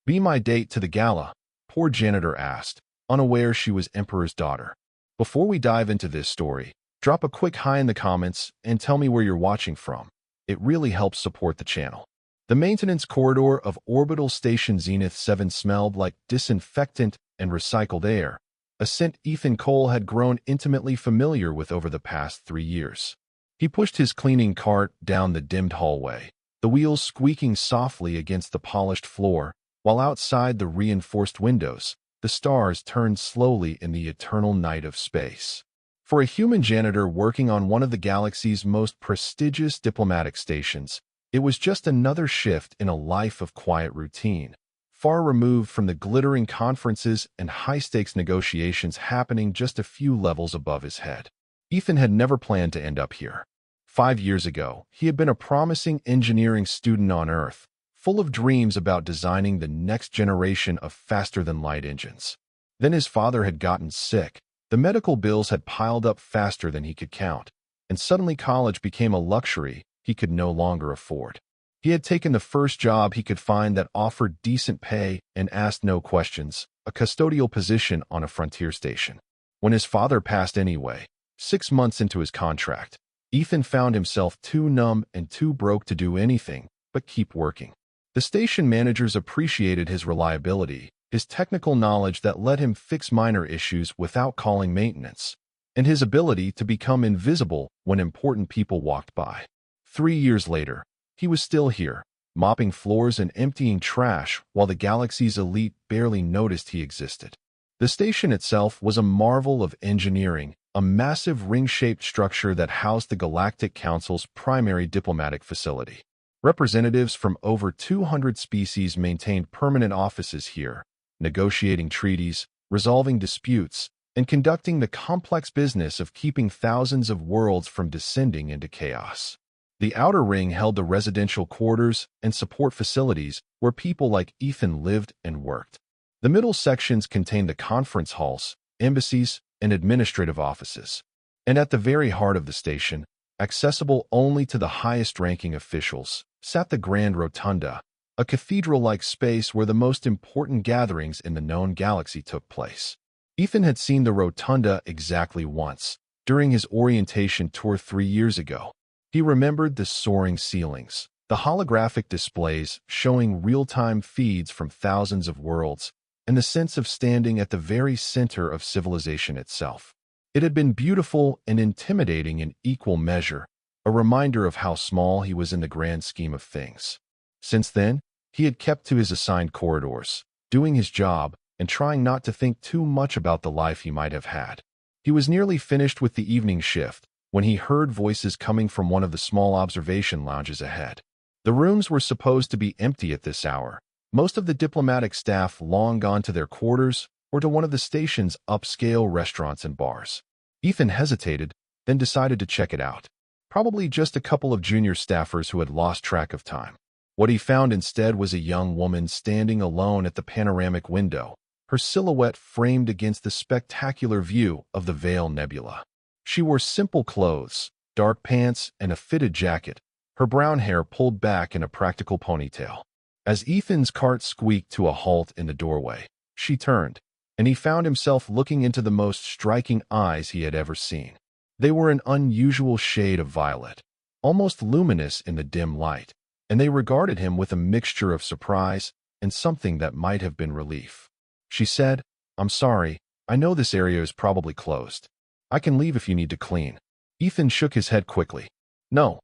"Be my date to the gala," poor Janitor asked, unaware she was Emperor's daughter. Before we dive into this story, drop a quick hi in the comments and tell me where you're watching from. It really helps support the channel. The maintenance corridor of Orbital Station Zenith 7 smelled like disinfectant and recycled air, a scent Ethan Cole had grown intimately familiar with over the past 3 years. He pushed his cleaning cart down the dimmed hallway, the wheels squeaking softly against the polished floor, while outside the reinforced windows, the stars turned slowly in the eternal night of space. For a human janitor working on one of the galaxy's most prestigious diplomatic stations, it was just another shift in a life of quiet routine, far removed from the glittering conferences and high-stakes negotiations happening just a few levels above his head. Ethan had never planned to end up here. 5 years ago, he had been a promising engineering student on Earth, full of dreams about designing the next generation of faster-than-light engines. Then his father had gotten sick, the medical bills had piled up faster than he could count, and suddenly college became a luxury he could no longer afford. He had taken the first job he could find that offered decent pay and asked no questions, a custodial position on a frontier station. When his father passed anyway, 6 months into his contract, Ethan found himself too numb and too broke to do anything but keep working. The station managers appreciated his reliability, his technical knowledge that let him fix minor issues without calling maintenance, and his ability to become invisible when important people walked by. 3 years later, he was still here, mopping floors and emptying trash while the galaxy's elite barely noticed he existed. The station itself was a marvel of engineering, a massive ring-shaped structure that housed the Galactic Council's primary diplomatic facility. Representatives from over 200 species maintained permanent offices here, negotiating treaties, resolving disputes, and conducting the complex business of keeping thousands of worlds from descending into chaos. The outer ring held the residential quarters and support facilities where people like Ethan lived and worked. The middle sections contained the conference halls, embassies, and administrative offices. And at the very heart of the station, accessible only to the highest-ranking officials, sat the Grand Rotunda, a cathedral-like space where the most important gatherings in the known galaxy took place. Ethan had seen the Rotunda exactly once, during his orientation tour 3 years ago. He remembered the soaring ceilings, the holographic displays showing real-time feeds from thousands of worlds, and the sense of standing at the very center of civilization itself. It had been beautiful and intimidating in equal measure, a reminder of how small he was in the grand scheme of things. Since then, he had kept to his assigned corridors, doing his job and trying not to think too much about the life he might have had. He was nearly finished with the evening shift when he heard voices coming from one of the small observation lounges ahead. The rooms were supposed to be empty at this hour, most of the diplomatic staff long gone to their quarters or to one of the station's upscale restaurants and bars. Ethan hesitated, then decided to check it out. Probably just a couple of junior staffers who had lost track of time. What he found instead was a young woman standing alone at the panoramic window, her silhouette framed against the spectacular view of the Veil Nebula. She wore simple clothes, dark pants, and a fitted jacket, her brown hair pulled back in a practical ponytail. As Ethan's cart squeaked to a halt in the doorway, she turned, and he found himself looking into the most striking eyes he had ever seen. They were an unusual shade of violet, almost luminous in the dim light, and they regarded him with a mixture of surprise and something that might have been relief. She said, "I'm sorry, I know this area is probably closed. I can leave if you need to clean." Ethan shook his head quickly. No,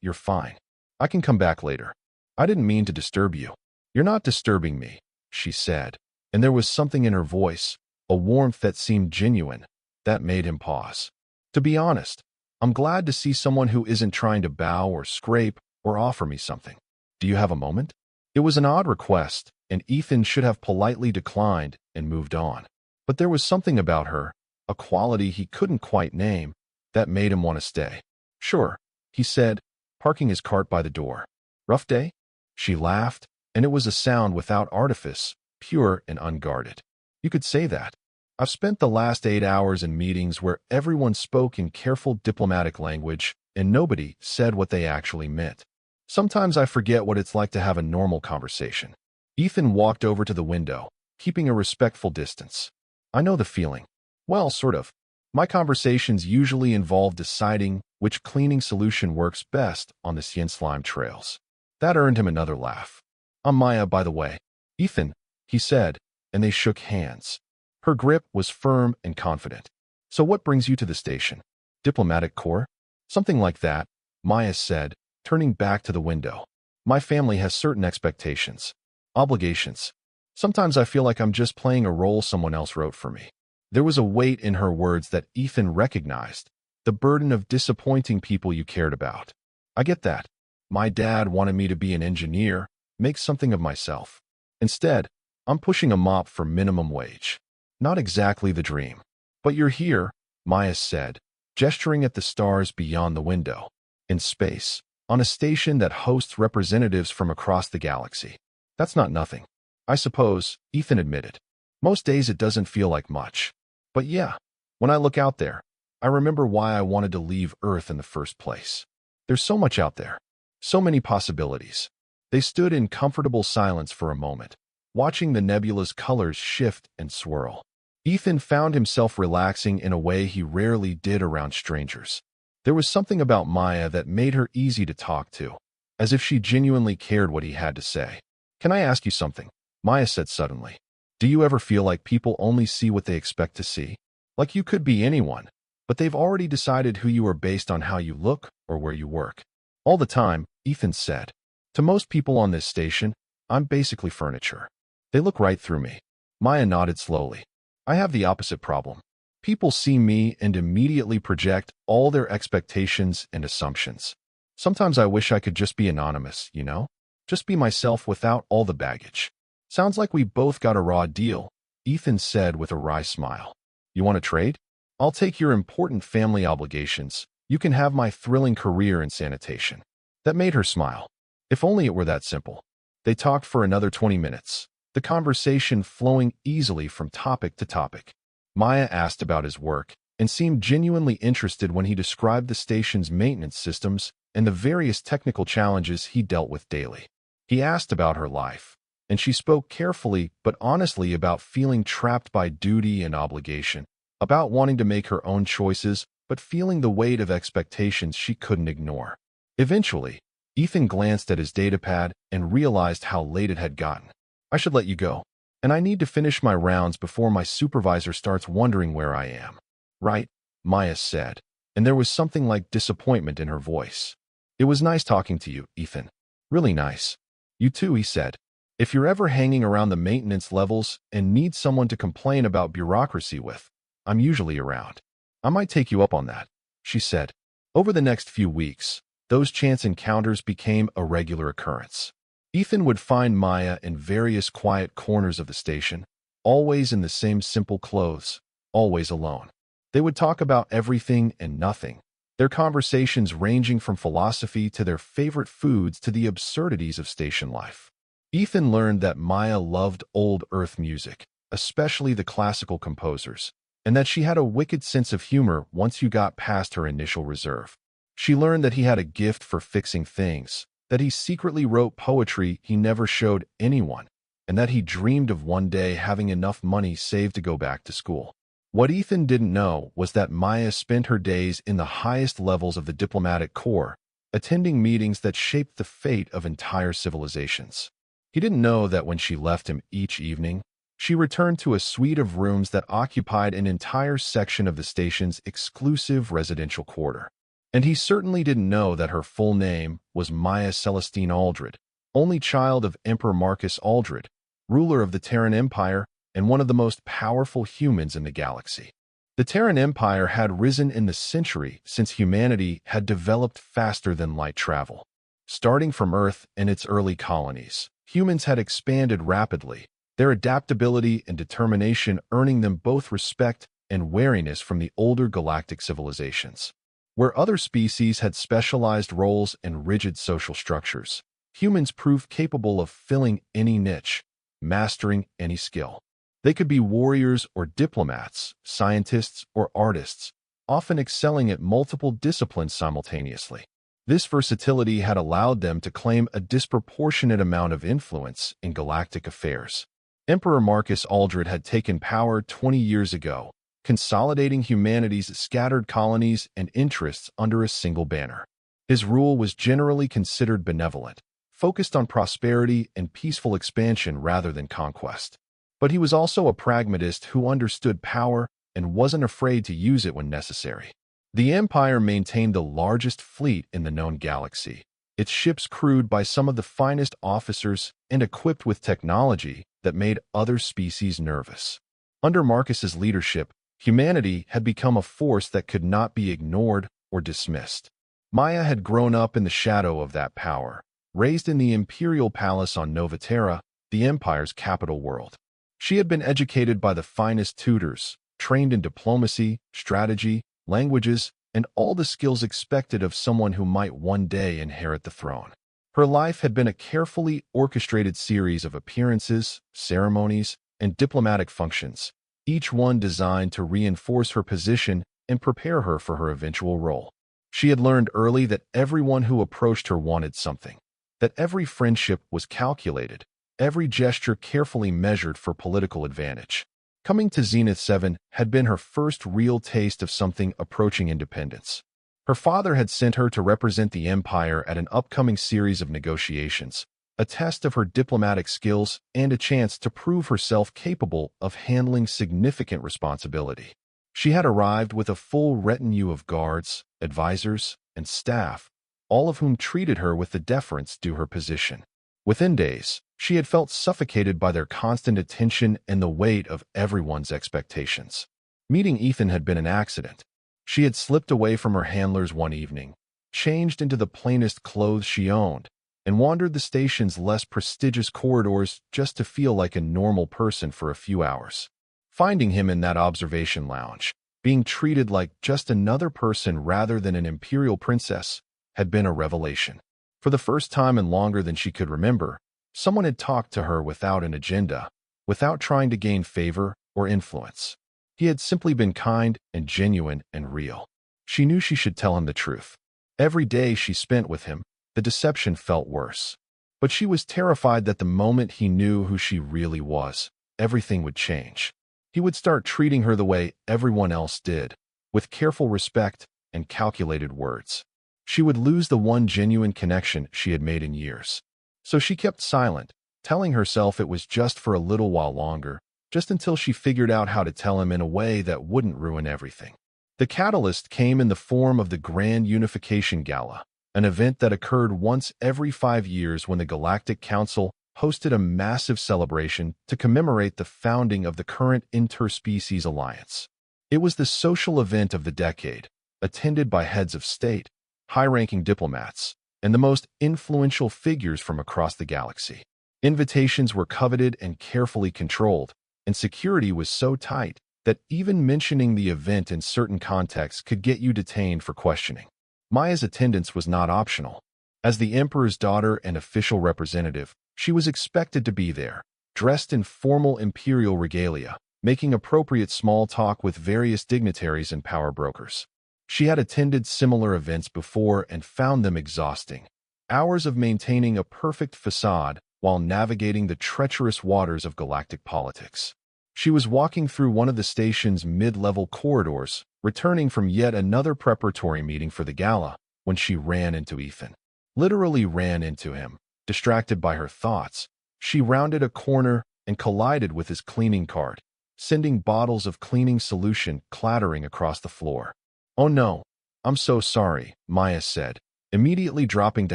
you're fine. I can come back later. I didn't mean to disturb you." "You're not disturbing me," she said, and there was something in her voice, a warmth that seemed genuine, that made him pause. "To be honest, I'm glad to see someone who isn't trying to bow or scrape or offer me something. Do you have a moment?" It was an odd request, and Ethan should have politely declined and moved on. But there was something about her, a quality he couldn't quite name, that made him want to stay. "Sure," he said, parking his cart by the door. "Rough day?" She laughed, and it was a sound without artifice, pure and unguarded. "You could say that. I've spent the last 8 hours in meetings where everyone spoke in careful diplomatic language and nobody said what they actually meant. Sometimes I forget what it's like to have a normal conversation." Ethan walked over to the window, keeping a respectful distance. I know the feeling. Well, sort of. My conversations usually involve deciding which cleaning solution works best on the Sien slime trails. That earned him another laugh. I'm Maya, by the way. Ethan, he said, and they shook hands. Her grip was firm and confident. So what brings you to the station? Diplomatic Corps? Something like that, Maya said, turning back to the window. My family has certain expectations. Obligations. Sometimes I feel like I'm just playing a role someone else wrote for me. There was a weight in her words that Ethan recognized, the burden of disappointing people you cared about. I get that. My dad wanted me to be an engineer, make something of myself. Instead, I'm pushing a mop for minimum wage. Not exactly the dream. But you're here, Maya said, gesturing at the stars beyond the window. In space, on a station that hosts representatives from across the galaxy. That's not nothing. I suppose, Ethan admitted. Most days it doesn't feel like much. But yeah, when I look out there, I remember why I wanted to leave Earth in the first place. There's so much out there. So many possibilities. They stood in comfortable silence for a moment, watching the nebula's colors shift and swirl. Ethan found himself relaxing in a way he rarely did around strangers. There was something about Maya that made her easy to talk to, as if she genuinely cared what he had to say. Can I ask you something? Maya said suddenly. Do you ever feel like people only see what they expect to see? Like you could be anyone, but they've already decided who you are based on how you look or where you work. All the time, Ethan said. To most people on this station, I'm basically furniture. They look right through me. Maya nodded slowly. I have the opposite problem. People see me and immediately project all their expectations and assumptions. Sometimes I wish I could just be anonymous, you know? Just be myself without all the baggage. Sounds like we both got a raw deal, Ethan said with a wry smile. You want to trade? I'll take your important family obligations. You can have my thrilling career in sanitation. That made her smile. If only it were that simple. They talked for another 20 minutes, the conversation flowing easily from topic to topic. Maya asked about his work and seemed genuinely interested when he described the station's maintenance systems and the various technical challenges he dealt with daily. He asked about her life, and she spoke carefully but honestly about feeling trapped by duty and obligation, about wanting to make her own choices but feeling the weight of expectations she couldn't ignore. Eventually, Ethan glanced at his datapad and realized how late it had gotten. I should let you go, and I need to finish my rounds before my supervisor starts wondering where I am. Right, Maya said, and there was something like disappointment in her voice. It was nice talking to you, Ethan. Really nice. You too, he said. If you're ever hanging around the maintenance levels and need someone to complain about bureaucracy with, I'm usually around. I might take you up on that, she said. Over the next few weeks, those chance encounters became a regular occurrence. Ethan would find Maya in various quiet corners of the station, always in the same simple clothes, always alone. They would talk about everything and nothing, their conversations ranging from philosophy to their favorite foods to the absurdities of station life. Ethan learned that Maya loved old Earth music, especially the classical composers, and that she had a wicked sense of humor once you got past her initial reserve. She learned that he had a gift for fixing things, that he secretly wrote poetry he never showed anyone, and that he dreamed of one day having enough money saved to go back to school. What Ethan didn't know was that Maya spent her days in the highest levels of the diplomatic corps, attending meetings that shaped the fate of entire civilizations. He didn't know that when she left him each evening, she returned to a suite of rooms that occupied an entire section of the station's exclusive residential quarter. And he certainly didn't know that her full name was Maya Celestine Aldred, only child of Emperor Marcus Aldred, ruler of the Terran Empire and one of the most powerful humans in the galaxy. The Terran Empire had risen in the century since humanity had developed faster than light travel. Starting from Earth and its early colonies, humans had expanded rapidly, their adaptability and determination earning them both respect and wariness from the older galactic civilizations. Where other species had specialized roles and rigid social structures, humans proved capable of filling any niche, mastering any skill. They could be warriors or diplomats, scientists or artists, often excelling at multiple disciplines simultaneously. This versatility had allowed them to claim a disproportionate amount of influence in galactic affairs. Emperor Marcus Aldred had taken power 20 years ago, consolidating humanity's scattered colonies and interests under a single banner. His rule was generally considered benevolent, focused on prosperity and peaceful expansion rather than conquest. But he was also a pragmatist who understood power and wasn't afraid to use it when necessary. The Empire maintained the largest fleet in the known galaxy, its ships crewed by some of the finest officers and equipped with technology that made other species nervous. Under Marcus's leadership, humanity had become a force that could not be ignored or dismissed. Maya had grown up in the shadow of that power, raised in the imperial palace on Novaterra, the Empire's capital world. She had been educated by the finest tutors, trained in diplomacy, strategy, languages, and all the skills expected of someone who might one day inherit the throne. Her life had been a carefully orchestrated series of appearances, ceremonies, and diplomatic functions, each one designed to reinforce her position and prepare her for her eventual role. She had learned early that everyone who approached her wanted something, that every friendship was calculated, every gesture carefully measured for political advantage. Coming to Zenith 7 had been her first real taste of something approaching independence. Her father had sent her to represent the Empire at an upcoming series of negotiations, a test of her diplomatic skills and a chance to prove herself capable of handling significant responsibility. She had arrived with a full retinue of guards, advisors, and staff, all of whom treated her with the deference due her position. Within days, she had felt suffocated by their constant attention and the weight of everyone's expectations. Meeting Ethan had been an accident. She had slipped away from her handlers one evening, changed into the plainest clothes she owned, and wandered the station's less prestigious corridors just to feel like a normal person for a few hours. Finding him in that observation lounge, being treated like just another person rather than an imperial princess, had been a revelation. For the first time in longer than she could remember, someone had talked to her without an agenda, without trying to gain favor or influence. He had simply been kind and genuine and real. She knew she should tell him the truth. Every day she spent with him, the deception felt worse. But she was terrified that the moment he knew who she really was, everything would change. He would start treating her the way everyone else did, with careful respect and calculated words. She would lose the one genuine connection she had made in years. So she kept silent, telling herself it was just for a little while longer, just until she figured out how to tell him in a way that wouldn't ruin everything. The catalyst came in the form of the Grand Unification Gala, an event that occurred once every 5 years when the Galactic Council hosted a massive celebration to commemorate the founding of the current interspecies alliance. It was the social event of the decade, attended by heads of state, high-ranking diplomats, and the most influential figures from across the galaxy. Invitations were coveted and carefully controlled, and security was so tight that even mentioning the event in certain contexts could get you detained for questioning. Maya's attendance was not optional. As the Emperor's daughter and official representative, she was expected to be there, dressed in formal imperial regalia, making appropriate small talk with various dignitaries and power brokers. She had attended similar events before and found them exhausting. Hours of maintaining a perfect facade while navigating the treacherous waters of galactic politics. She was walking through one of the station's mid-level corridors, returning from yet another preparatory meeting for the gala, when she ran into Ethan. Literally ran into him. Distracted by her thoughts, she rounded a corner and collided with his cleaning cart, sending bottles of cleaning solution clattering across the floor. "Oh no, I'm so sorry," Maya said, immediately dropping to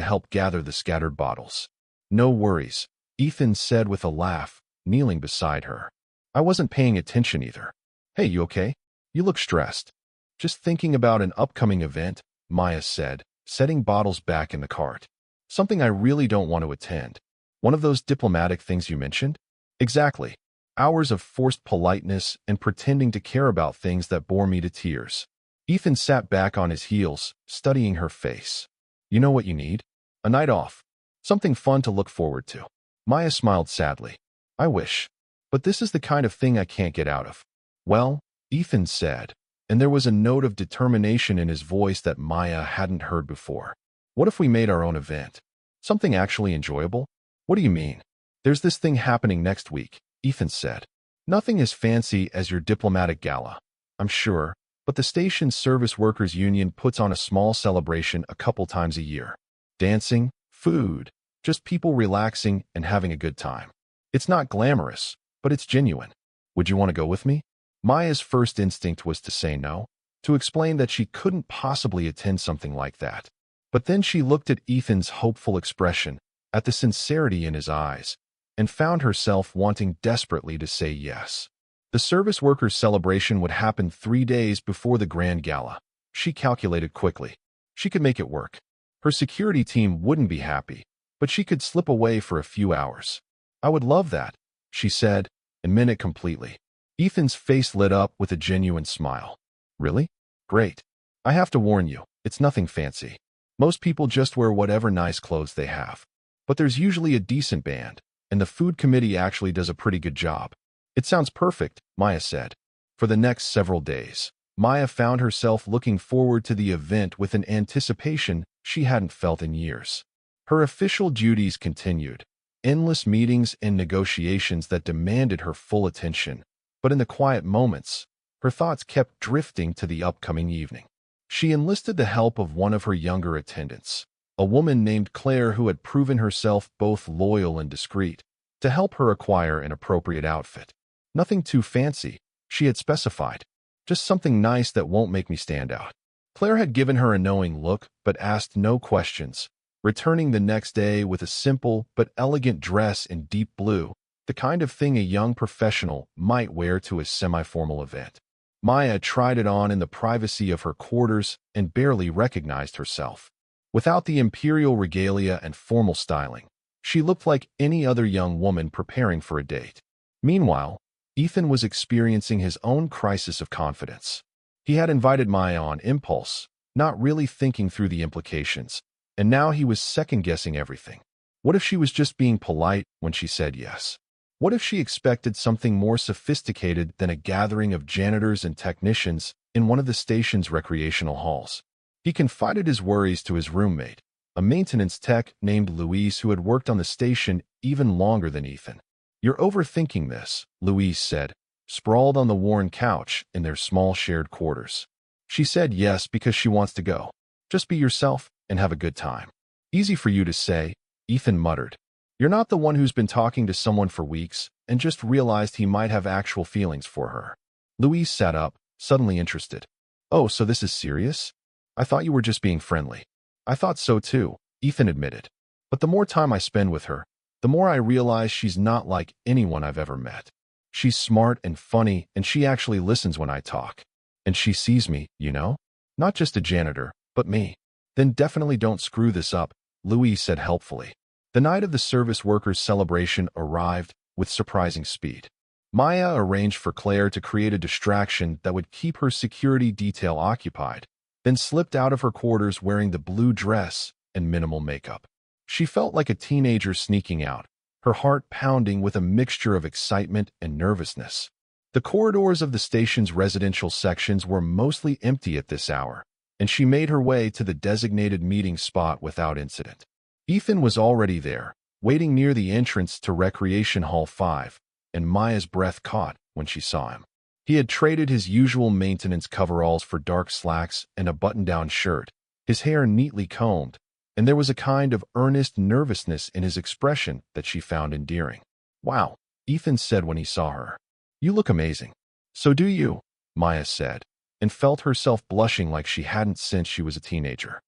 help gather the scattered bottles. "No worries," Ethan said with a laugh, kneeling beside her. "I wasn't paying attention either." "Hey, you okay? You look stressed." "Just thinking about an upcoming event," Maya said, setting bottles back in the cart. "Something I really don't want to attend." "One of those diplomatic things you mentioned?" "Exactly. Hours of forced politeness and pretending to care about things that bore me to tears." Ethan sat back on his heels, studying her face. "You know what you need? A night off. Something fun to look forward to." Maya smiled sadly. "I wish. But this is the kind of thing I can't get out of." "Well," Ethan said, and there was a note of determination in his voice that Maya hadn't heard before. What if we made our own event? Something actually enjoyable? What do you mean? There's this thing happening next week, Ethan said. Nothing as fancy as your diplomatic gala, I'm sure, but the station's service workers union puts on a small celebration a couple times a year. Dancing, food, just people relaxing and having a good time. It's not glamorous, but it's genuine. Would you want to go with me? Maya's first instinct was to say no, to explain that she couldn't possibly attend something like that. But then she looked at Ethan's hopeful expression, at the sincerity in his eyes, and found herself wanting desperately to say yes. The service workers' celebration would happen 3 days before the grand gala. She calculated quickly. She could make it work. Her security team wouldn't be happy, but she could slip away for a few hours. I would love that, she said, and meant it completely. Ethan's face lit up with a genuine smile. Really? Great. I have to warn you, it's nothing fancy. Most people just wear whatever nice clothes they have. But there's usually a decent band, and the food committee actually does a pretty good job. It sounds perfect, Maya said. For the next several days, Maya found herself looking forward to the event with an anticipation she hadn't felt in years. Her official duties continued, endless meetings and negotiations that demanded her full attention. But in the quiet moments, her thoughts kept drifting to the upcoming evening. She enlisted the help of one of her younger attendants, a woman named Claire who had proven herself both loyal and discreet, to help her acquire an appropriate outfit. Nothing too fancy, she had specified. Just something nice that won't make me stand out. Claire had given her a knowing look but asked no questions, returning the next day with a simple but elegant dress in deep blue, the kind of thing a young professional might wear to a semi-formal event. Maya tried it on in the privacy of her quarters and barely recognized herself. Without the imperial regalia and formal styling, she looked like any other young woman preparing for a date. Meanwhile, Ethan was experiencing his own crisis of confidence. He had invited Maya on impulse, not really thinking through the implications, and now he was second-guessing everything. What if she was just being polite when she said yes? What if she expected something more sophisticated than a gathering of janitors and technicians in one of the station's recreational halls? He confided his worries to his roommate, a maintenance tech named Louise who had worked on the station even longer than Ethan. You're overthinking this, Louise said, sprawled on the worn couch in their small shared quarters. She said yes because she wants to go. Just be yourself and have a good time. Easy for you to say, Ethan muttered. You're not the one who's been talking to someone for weeks and just realized he might have actual feelings for her. Louise sat up, suddenly interested. Oh, so this is serious? I thought you were just being friendly. I thought so too, Ethan admitted. But the more time I spend with her, the more I realize she's not like anyone I've ever met. She's smart and funny, and she actually listens when I talk. And she sees me, you know? Not just a janitor, but me. Then definitely don't screw this up, Louise said helpfully. The night of the service workers' celebration arrived with surprising speed. Maya arranged for Claire to create a distraction that would keep her security detail occupied, then slipped out of her quarters wearing the blue dress and minimal makeup. She felt like a teenager sneaking out, her heart pounding with a mixture of excitement and nervousness. The corridors of the station's residential sections were mostly empty at this hour, and she made her way to the designated meeting spot without incident. Ethan was already there, waiting near the entrance to Recreation Hall 5, and Maya's breath caught when she saw him. He had traded his usual maintenance coveralls for dark slacks and a button-down shirt, his hair neatly combed, and there was a kind of earnest nervousness in his expression that she found endearing. Wow, Ethan said when he saw her. You look amazing. So do you, Maya said, and felt herself blushing like she hadn't since she was a teenager.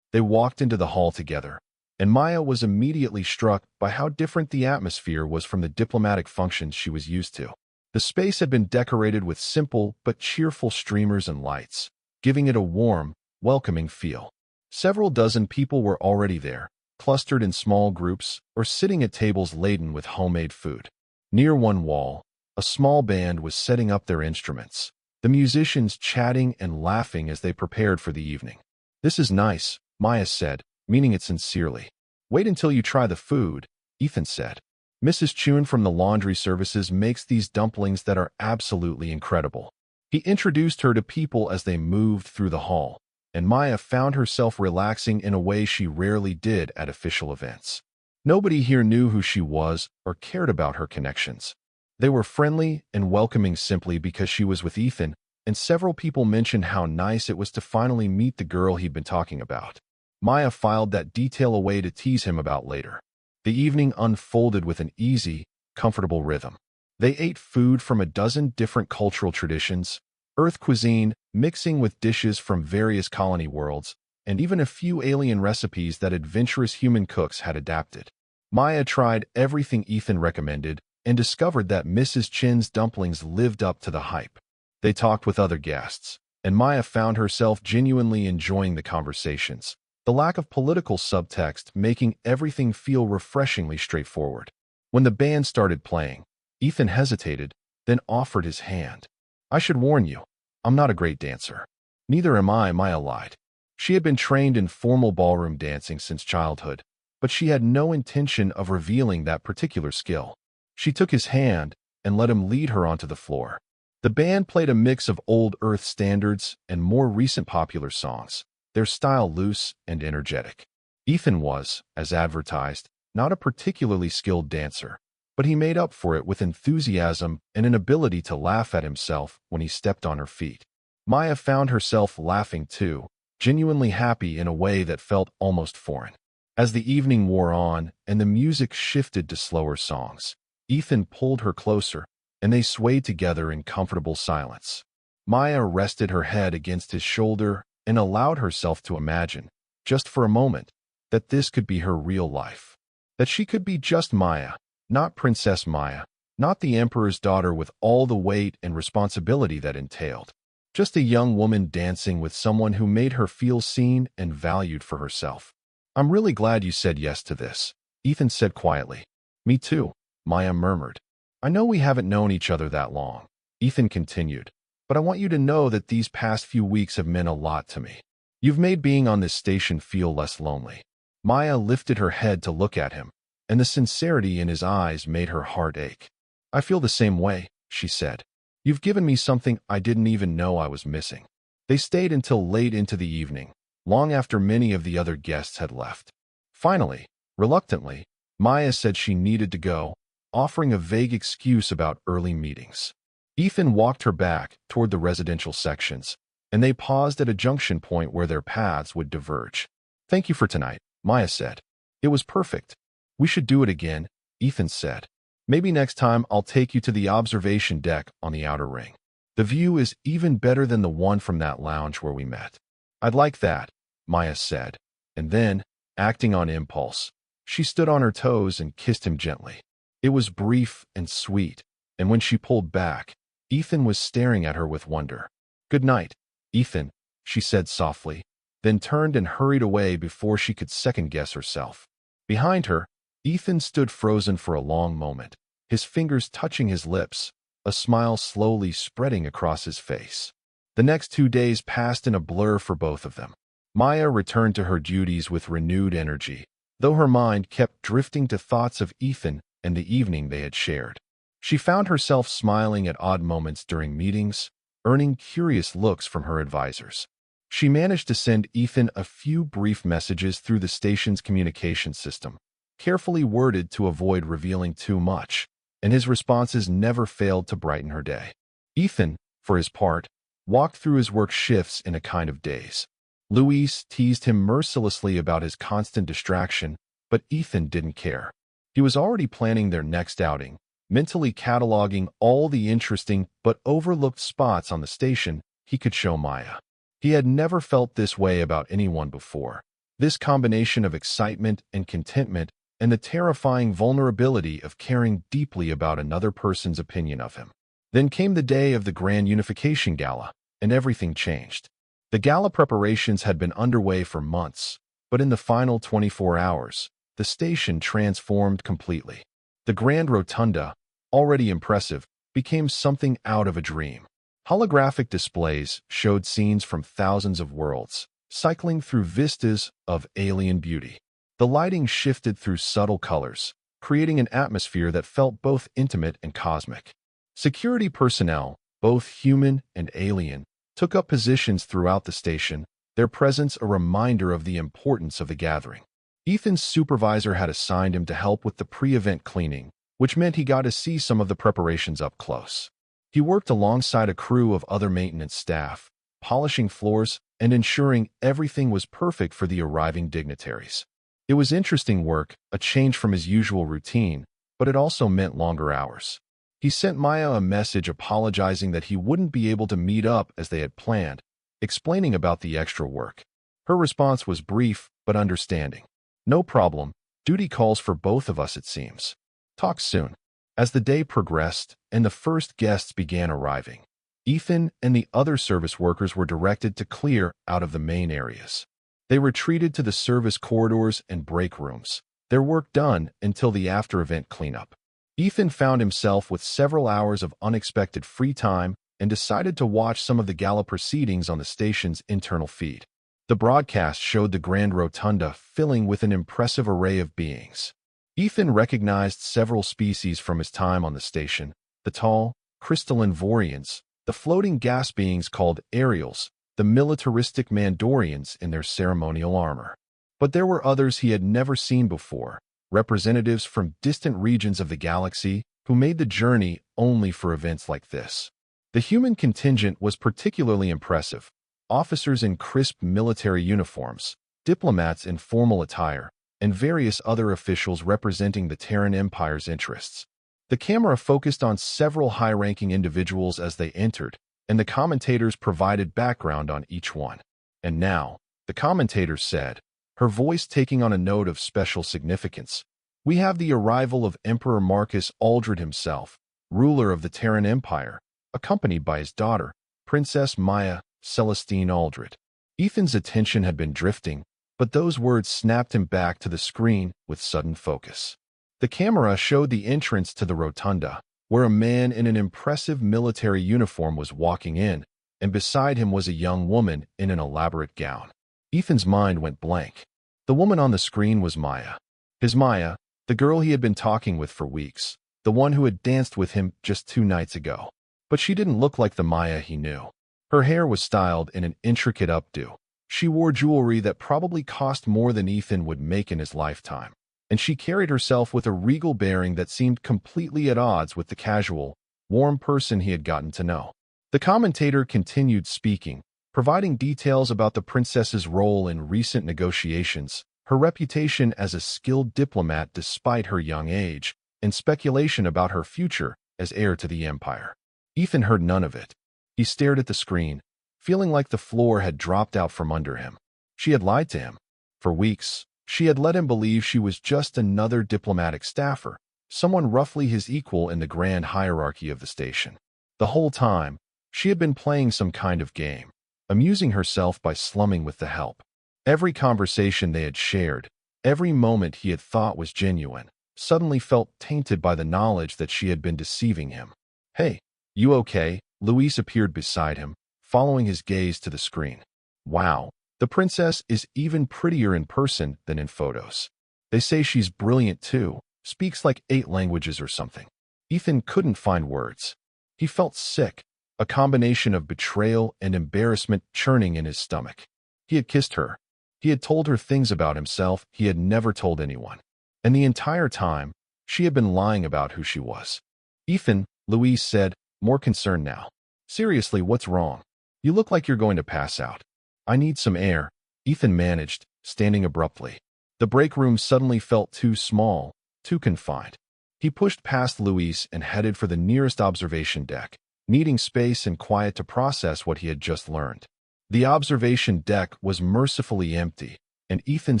They walked into the hall together, and Maya was immediately struck by how different the atmosphere was from the diplomatic functions she was used to. The space had been decorated with simple but cheerful streamers and lights, giving it a warm, welcoming feel. Several dozen people were already there, clustered in small groups or sitting at tables laden with homemade food. Near one wall, a small band was setting up their instruments, the musicians chatting and laughing as they prepared for the evening. This is nice, Maya said, meaning it sincerely. Wait until you try the food, Ethan said. Mrs. Chun from the laundry services makes these dumplings that are absolutely incredible. He introduced her to people as they moved through the hall. and Maya found herself relaxing in a way she rarely did at official events. Nobody here knew who she was or cared about her connections. They were friendly and welcoming simply because she was with Ethan, and several people mentioned how nice it was to finally meet the girl he'd been talking about. Maya filed that detail away to tease him about later. The evening unfolded with an easy, comfortable rhythm. They ate food from a dozen different cultural traditions, Earth cuisine mixing with dishes from various colony worlds, and even a few alien recipes that adventurous human cooks had adapted. Maya tried everything Ethan recommended and discovered that Mrs. Chin's dumplings lived up to the hype. They talked with other guests, and Maya found herself genuinely enjoying the conversations, the lack of political subtext making everything feel refreshingly straightforward. When the band started playing, Ethan hesitated, then offered his hand. "I should warn you, I'm not a great dancer." "Neither am I," Maya lied. She had been trained in formal ballroom dancing since childhood, but she had no intention of revealing that particular skill. She took his hand and let him lead her onto the floor. The band played a mix of old Earth standards and more recent popular songs, their style loose and energetic. Ethan was, as advertised, not a particularly skilled dancer, but he made up for it with enthusiasm and an ability to laugh at himself when he stepped on her feet. Maya found herself laughing too, genuinely happy in a way that felt almost foreign. As the evening wore on and the music shifted to slower songs, Ethan pulled her closer, and they swayed together in comfortable silence. Maya rested her head against his shoulder and allowed herself to imagine, just for a moment, that this could be her real life. That she could be just Maya, not Princess Maya, not the Emperor's daughter with all the weight and responsibility that entailed. Just a young woman dancing with someone who made her feel seen and valued for herself. "I'm really glad you said yes to this," Ethan said quietly. "Me too," Maya murmured. "I know we haven't known each other that long," Ethan continued, "but I want you to know that these past few weeks have meant a lot to me. You've made being on this station feel less lonely." Maya lifted her head to look at him, and the sincerity in his eyes made her heart ache. "I feel the same way," she said. "You've given me something I didn't even know I was missing." They stayed until late into the evening, long after many of the other guests had left. Finally, reluctantly, Maya said she needed to go, offering a vague excuse about early meetings. Ethan walked her back toward the residential sections, and they paused at a junction point where their paths would diverge. "Thank you for tonight," Maya said. "It was perfect." "We should do it again," Ethan said. "Maybe next time I'll take you to the observation deck on the outer ring. The view is even better than the one from that lounge where we met." "I'd like that," Maya said, and then, acting on impulse, she stood on her toes and kissed him gently. It was brief and sweet, and when she pulled back, Ethan was staring at her with wonder. "Good night, Ethan," she said softly, then turned and hurried away before she could second-guess herself. Behind her, Ethan stood frozen for a long moment, his fingers touching his lips, a smile slowly spreading across his face. The next 2 days passed in a blur for both of them. Maya returned to her duties with renewed energy, though her mind kept drifting to thoughts of Ethan and the evening they had shared. She found herself smiling at odd moments during meetings, earning curious looks from her advisors. She managed to send Ethan a few brief messages through the station's communication system, carefully worded to avoid revealing too much, and his responses never failed to brighten her day. Ethan, for his part, walked through his work shifts in a kind of daze. Louise teased him mercilessly about his constant distraction, but Ethan didn't care. He was already planning their next outing, mentally cataloging all the interesting but overlooked spots on the station he could show Maya. He had never felt this way about anyone before. This combination of excitement and contentment and the terrifying vulnerability of caring deeply about another person's opinion of him. Then came the day of the Grand Unification Gala, and everything changed. The gala preparations had been underway for months, but in the final 24 hours, the station transformed completely. The Grand Rotunda, already impressive, became something out of a dream. Holographic displays showed scenes from thousands of worlds, cycling through vistas of alien beauty. The lighting shifted through subtle colors, creating an atmosphere that felt both intimate and cosmic. Security personnel, both human and alien, took up positions throughout the station, their presence a reminder of the importance of the gathering. Ethan's supervisor had assigned him to help with the pre-event cleaning, which meant he got to see some of the preparations up close. He worked alongside a crew of other maintenance staff, polishing floors and ensuring everything was perfect for the arriving dignitaries. It was interesting work, a change from his usual routine, but it also meant longer hours. He sent Maya a message apologizing that he wouldn't be able to meet up as they had planned, explaining about the extra work. Her response was brief but understanding. "No problem. Duty calls for both of us, it seems. Talk soon." As the day progressed and the first guests began arriving, Ethan and the other service workers were directed to clear out of the main areas. They retreated to the service corridors and break rooms, their work done until the after-event cleanup. Ethan found himself with several hours of unexpected free time and decided to watch some of the gala proceedings on the station's internal feed. The broadcast showed the grand rotunda filling with an impressive array of beings. Ethan recognized several species from his time on the station: the tall, crystalline Vorians, the floating gas beings called Aerials, the militaristic Mandorians in their ceremonial armor. But there were others he had never seen before, representatives from distant regions of the galaxy who made the journey only for events like this. The human contingent was particularly impressive: officers in crisp military uniforms, diplomats in formal attire, and various other officials representing the Terran Empire's interests. The camera focused on several high-ranking individuals as they entered, and the commentators provided background on each one. "And now," the commentator said, her voice taking on a note of special significance, "we have the arrival of Emperor Marcus Aldred himself, ruler of the Terran Empire, accompanied by his daughter, Princess Maya Celestine Aldred." Ethan's attention had been drifting, but those words snapped him back to the screen with sudden focus. The camera showed the entrance to the rotunda, where a man in an impressive military uniform was walking in, and beside him was a young woman in an elaborate gown. Ethan's mind went blank. The woman on the screen was Maya. His Maya, the girl he had been talking with for weeks, the one who had danced with him just 2 nights ago. But she didn't look like the Maya he knew. Her hair was styled in an intricate updo. She wore jewelry that probably cost more than Ethan would make in his lifetime, and she carried herself with a regal bearing that seemed completely at odds with the casual, warm person he had gotten to know. The commentator continued speaking, providing details about the princess's role in recent negotiations, her reputation as a skilled diplomat despite her young age, and speculation about her future as heir to the empire. Ethan heard none of it. He stared at the screen, feeling like the floor had dropped out from under him. She had lied to him. For weeks, she had led him believe she was just another diplomatic staffer, someone roughly his equal in the grand hierarchy of the station. The whole time, she had been playing some kind of game, amusing herself by slumming with the help. Every conversation they had shared, every moment he had thought was genuine, suddenly felt tainted by the knowledge that she had been deceiving him. "Hey, you okay?" Luis appeared beside him, following his gaze to the screen. "Wow, the princess is even prettier in person than in photos. They say she's brilliant too, speaks like 8 languages or something." Ethan couldn't find words. He felt sick, a combination of betrayal and embarrassment churning in his stomach. He had kissed her. He had told her things about himself he had never told anyone. And the entire time, she had been lying about who she was. "Ethan," Luis said, more concerned now. "Seriously, what's wrong? You look like you're going to pass out." "I need some air," Ethan managed, standing abruptly. The break room suddenly felt too small, too confined. He pushed past Luis and headed for the nearest observation deck, needing space and quiet to process what he had just learned. The observation deck was mercifully empty, and Ethan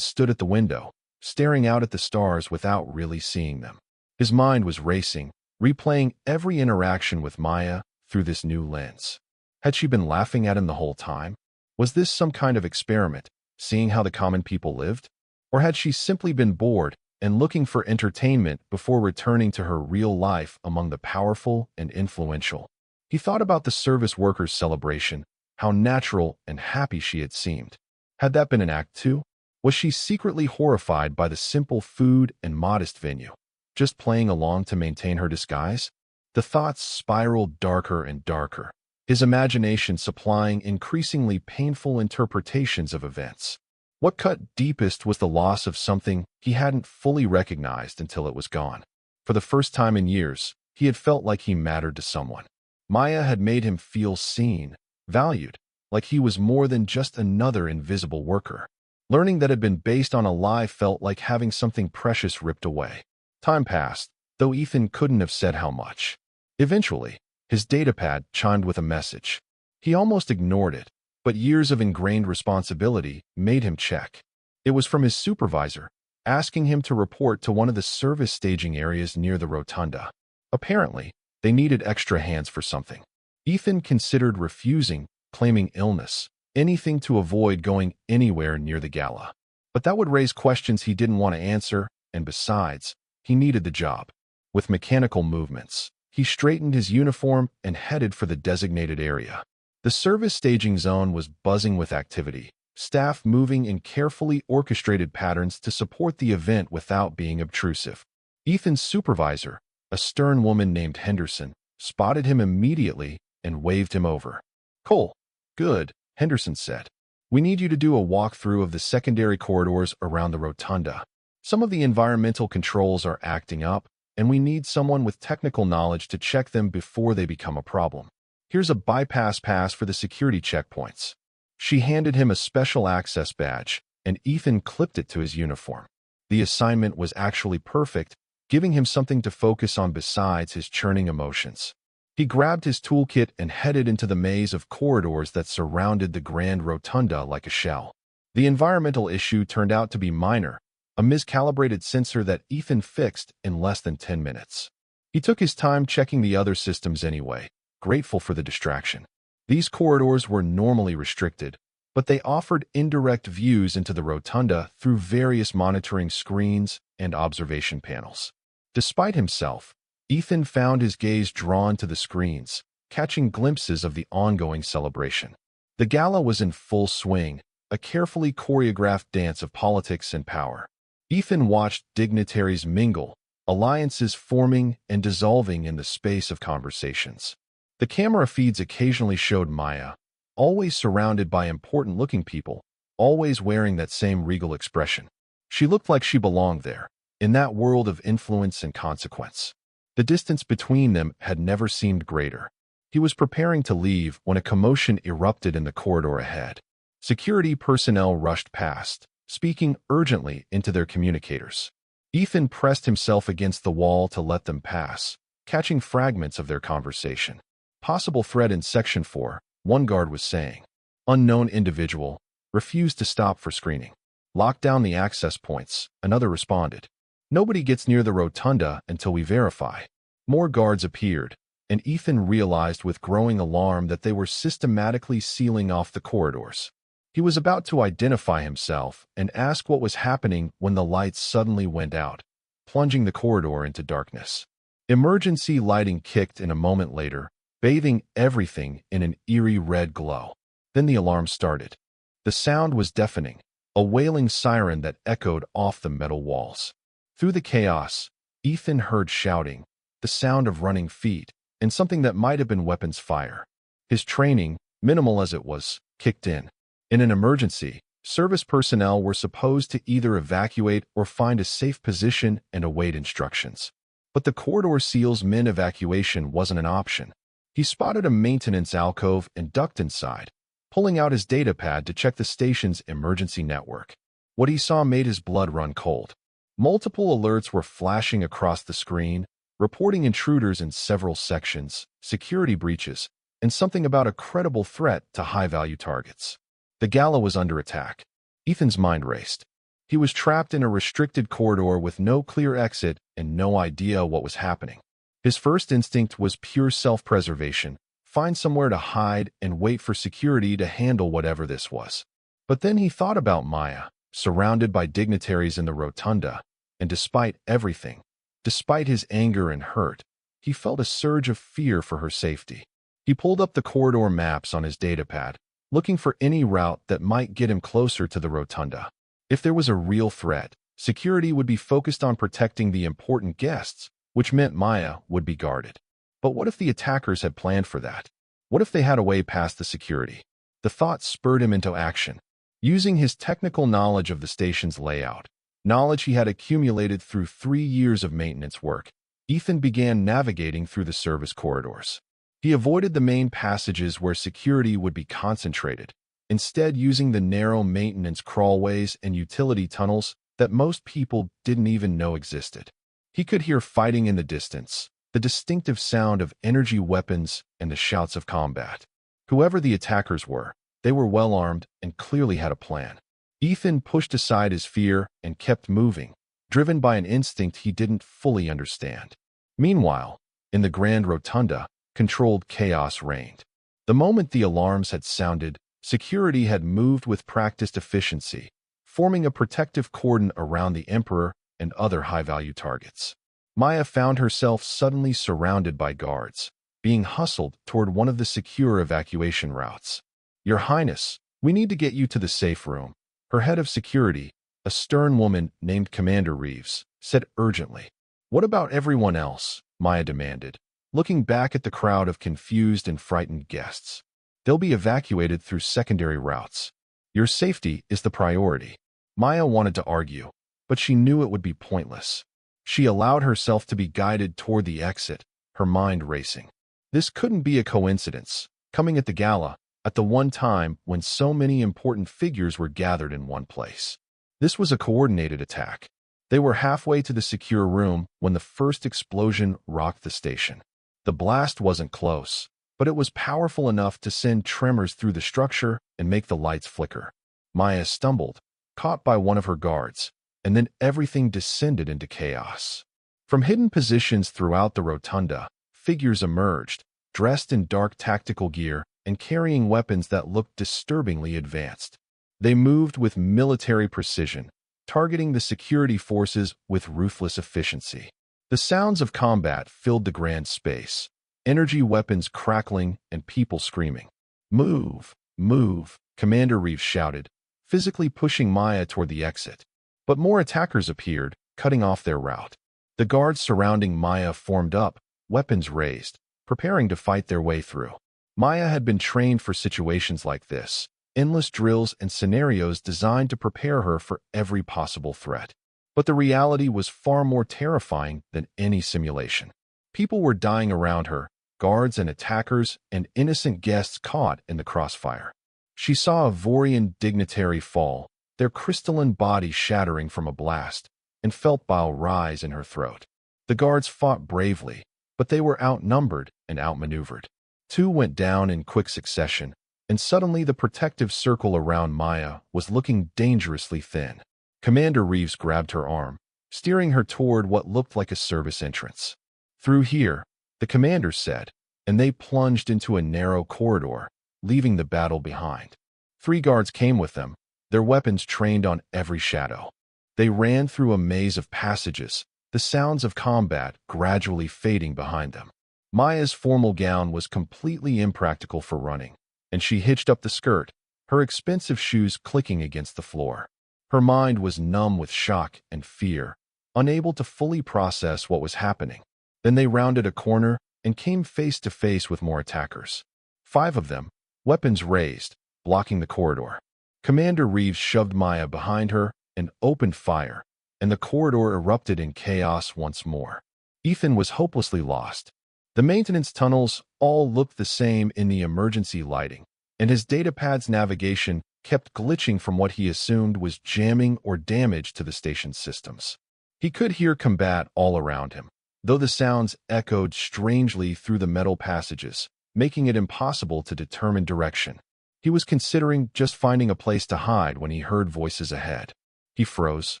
stood at the window, staring out at the stars without really seeing them. His mind was racing, replaying every interaction with Maya through this new lens. Had she been laughing at him the whole time? Was this some kind of experiment, seeing how the common people lived? Or had she simply been bored and looking for entertainment before returning to her real life among the powerful and influential? He thought about the service workers' celebration, how natural and happy she had seemed. Had that been an act too? Was she secretly horrified by the simple food and modest venue, just playing along to maintain her disguise? The thoughts spiraled darker and darker. his imagination supplying increasingly painful interpretations of events. What cut deepest was the loss of something he hadn't fully recognized until it was gone. For the first time in years, he had felt like he mattered to someone. Maya had made him feel seen, valued, like he was more than just another invisible worker. Learning that had been based on a lie felt like having something precious ripped away. Time passed, though Ethan couldn't have said how much. Eventually, his datapad chimed with a message. He almost ignored it, but years of ingrained responsibility made him check. It was from his supervisor, asking him to report to one of the service staging areas near the rotunda. Apparently, they needed extra hands for something. Ethan considered refusing, claiming illness, anything to avoid going anywhere near the gala. But that would raise questions he didn't want to answer, and besides, he needed the job. With mechanical movements, he straightened his uniform and headed for the designated area. The service staging zone was buzzing with activity, staff moving in carefully orchestrated patterns to support the event without being obtrusive. Ethan's supervisor, a stern woman named Henderson, spotted him immediately and waved him over. "Cole, good," Henderson said. "We need you to do a walkthrough of the secondary corridors around the rotunda. Some of the environmental controls are acting up, and we need someone with technical knowledge to check them before they become a problem. Here's a bypass pass for the security checkpoints." She handed him a special access badge, and Ethan clipped it to his uniform. The assignment was actually perfect, giving him something to focus on besides his churning emotions. He grabbed his toolkit and headed into the maze of corridors that surrounded the grand rotunda like a shell. The environmental issue turned out to be minor, a miscalibrated sensor that Ethan fixed in less than 10 minutes. He took his time checking the other systems anyway, grateful for the distraction. These corridors were normally restricted, but they offered indirect views into the rotunda through various monitoring screens and observation panels. Despite himself, Ethan found his gaze drawn to the screens, catching glimpses of the ongoing celebration. The gala was in full swing, a carefully choreographed dance of politics and power. Ethan watched dignitaries mingle, alliances forming and dissolving in the space of conversations. The camera feeds occasionally showed Maya, always surrounded by important-looking people, always wearing that same regal expression. She looked like she belonged there, in that world of influence and consequence. The distance between them had never seemed greater. He was preparing to leave when a commotion erupted in the corridor ahead. Security personnel rushed past, speaking urgently into their communicators. Ethan pressed himself against the wall to let them pass, catching fragments of their conversation. "Possible threat in Section 4, one guard was saying. Unknown individual, refused to stop for screening. Lock down the access points," another responded. "Nobody gets near the rotunda until we verify." More guards appeared, and Ethan realized with growing alarm that they were systematically sealing off the corridors. He was about to identify himself and ask what was happening when the lights suddenly went out, plunging the corridor into darkness. Emergency lighting kicked in a moment later, bathing everything in an eerie red glow. Then the alarm started. The sound was deafening, a wailing siren that echoed off the metal walls. Through the chaos, Ethan heard shouting, the sound of running feet, and something that might have been weapons fire. His training, minimal as it was, kicked in. In an emergency, service personnel were supposed to either evacuate or find a safe position and await instructions. But the corridor seal's meant evacuation wasn't an option. He spotted a maintenance alcove and ducked inside, pulling out his datapad to check the station's emergency network. What he saw made his blood run cold. Multiple alerts were flashing across the screen, reporting intruders in several sections, security breaches, and something about a credible threat to high-value targets. The gala was under attack. Ethan's mind raced. He was trapped in a restricted corridor with no clear exit and no idea what was happening. His first instinct was pure self-preservation, find somewhere to hide and wait for security to handle whatever this was. But then he thought about Maya, surrounded by dignitaries in the rotunda, and despite everything, despite his anger and hurt, he felt a surge of fear for her safety. He pulled up the corridor maps on his datapad, looking for any route that might get him closer to the rotunda. If there was a real threat, security would be focused on protecting the important guests, which meant Maya would be guarded. But what if the attackers had planned for that? What if they had a way past the security? The thought spurred him into action. Using his technical knowledge of the station's layout, knowledge he had accumulated through 3 years of maintenance work, Ethan began navigating through the service corridors. He avoided the main passages where security would be concentrated, instead using the narrow maintenance crawlways and utility tunnels that most people didn't even know existed. He could hear fighting in the distance, the distinctive sound of energy weapons and the shouts of combat. Whoever the attackers were, they were well-armed and clearly had a plan. Ethan pushed aside his fear and kept moving, driven by an instinct he didn't fully understand. Meanwhile, in the Grand Rotunda, controlled chaos reigned. The moment the alarms had sounded, security had moved with practiced efficiency, forming a protective cordon around the Emperor and other high-value targets. Maya found herself suddenly surrounded by guards, being hustled toward one of the secure evacuation routes. "Your Highness, we need to get you to the safe room," her head of security, a stern woman named Commander Reeves, said urgently. "What about everyone else?" Maya demanded, looking back at the crowd of confused and frightened guests. "They'll be evacuated through secondary routes. Your safety is the priority." Maya wanted to argue, but she knew it would be pointless. She allowed herself to be guided toward the exit, her mind racing. This couldn't be a coincidence, coming at the gala, at the one time when so many important figures were gathered in one place. This was a coordinated attack. They were halfway to the secure room when the first explosion rocked the station. The blast wasn't close, but it was powerful enough to send tremors through the structure and make the lights flicker. Maya stumbled, caught by one of her guards, and then everything descended into chaos. From hidden positions throughout the rotunda, figures emerged, dressed in dark tactical gear and carrying weapons that looked disturbingly advanced. They moved with military precision, targeting the security forces with ruthless efficiency. The sounds of combat filled the grand space, energy weapons crackling and people screaming. "Move! Move!" Commander Reeves shouted, physically pushing Maya toward the exit. But more attackers appeared, cutting off their route. The guards surrounding Maya formed up, weapons raised, preparing to fight their way through. Maya had been trained for situations like this, endless drills and scenarios designed to prepare her for every possible threat. But the reality was far more terrifying than any simulation. People were dying around her, guards and attackers, and innocent guests caught in the crossfire. She saw a Vorian dignitary fall, their crystalline body shattering from a blast, and felt bile rise in her throat. The guards fought bravely, but they were outnumbered and outmaneuvered. 2 went down in quick succession, and suddenly the protective circle around Maya was looking dangerously thin. Commander Reeves grabbed her arm, steering her toward what looked like a service entrance. "Through here," the commander said, and they plunged into a narrow corridor, leaving the battle behind. 3 guards came with them, their weapons trained on every shadow. They ran through a maze of passages, the sounds of combat gradually fading behind them. Maya's formal gown was completely impractical for running, and she hitched up the skirt, her expensive shoes clicking against the floor. Her mind was numb with shock and fear, unable to fully process what was happening. Then they rounded a corner and came face to face with more attackers. 5 of them, weapons raised, blocking the corridor. Commander Reeves shoved Maya behind her and opened fire, and the corridor erupted in chaos once more. Ethan was hopelessly lost. The maintenance tunnels all looked the same in the emergency lighting, and his datapad's navigation kept glitching from what he assumed was jamming or damage to the station's systems. He could hear combat all around him, though the sounds echoed strangely through the metal passages, making it impossible to determine direction. He was considering just finding a place to hide when he heard voices ahead. He froze,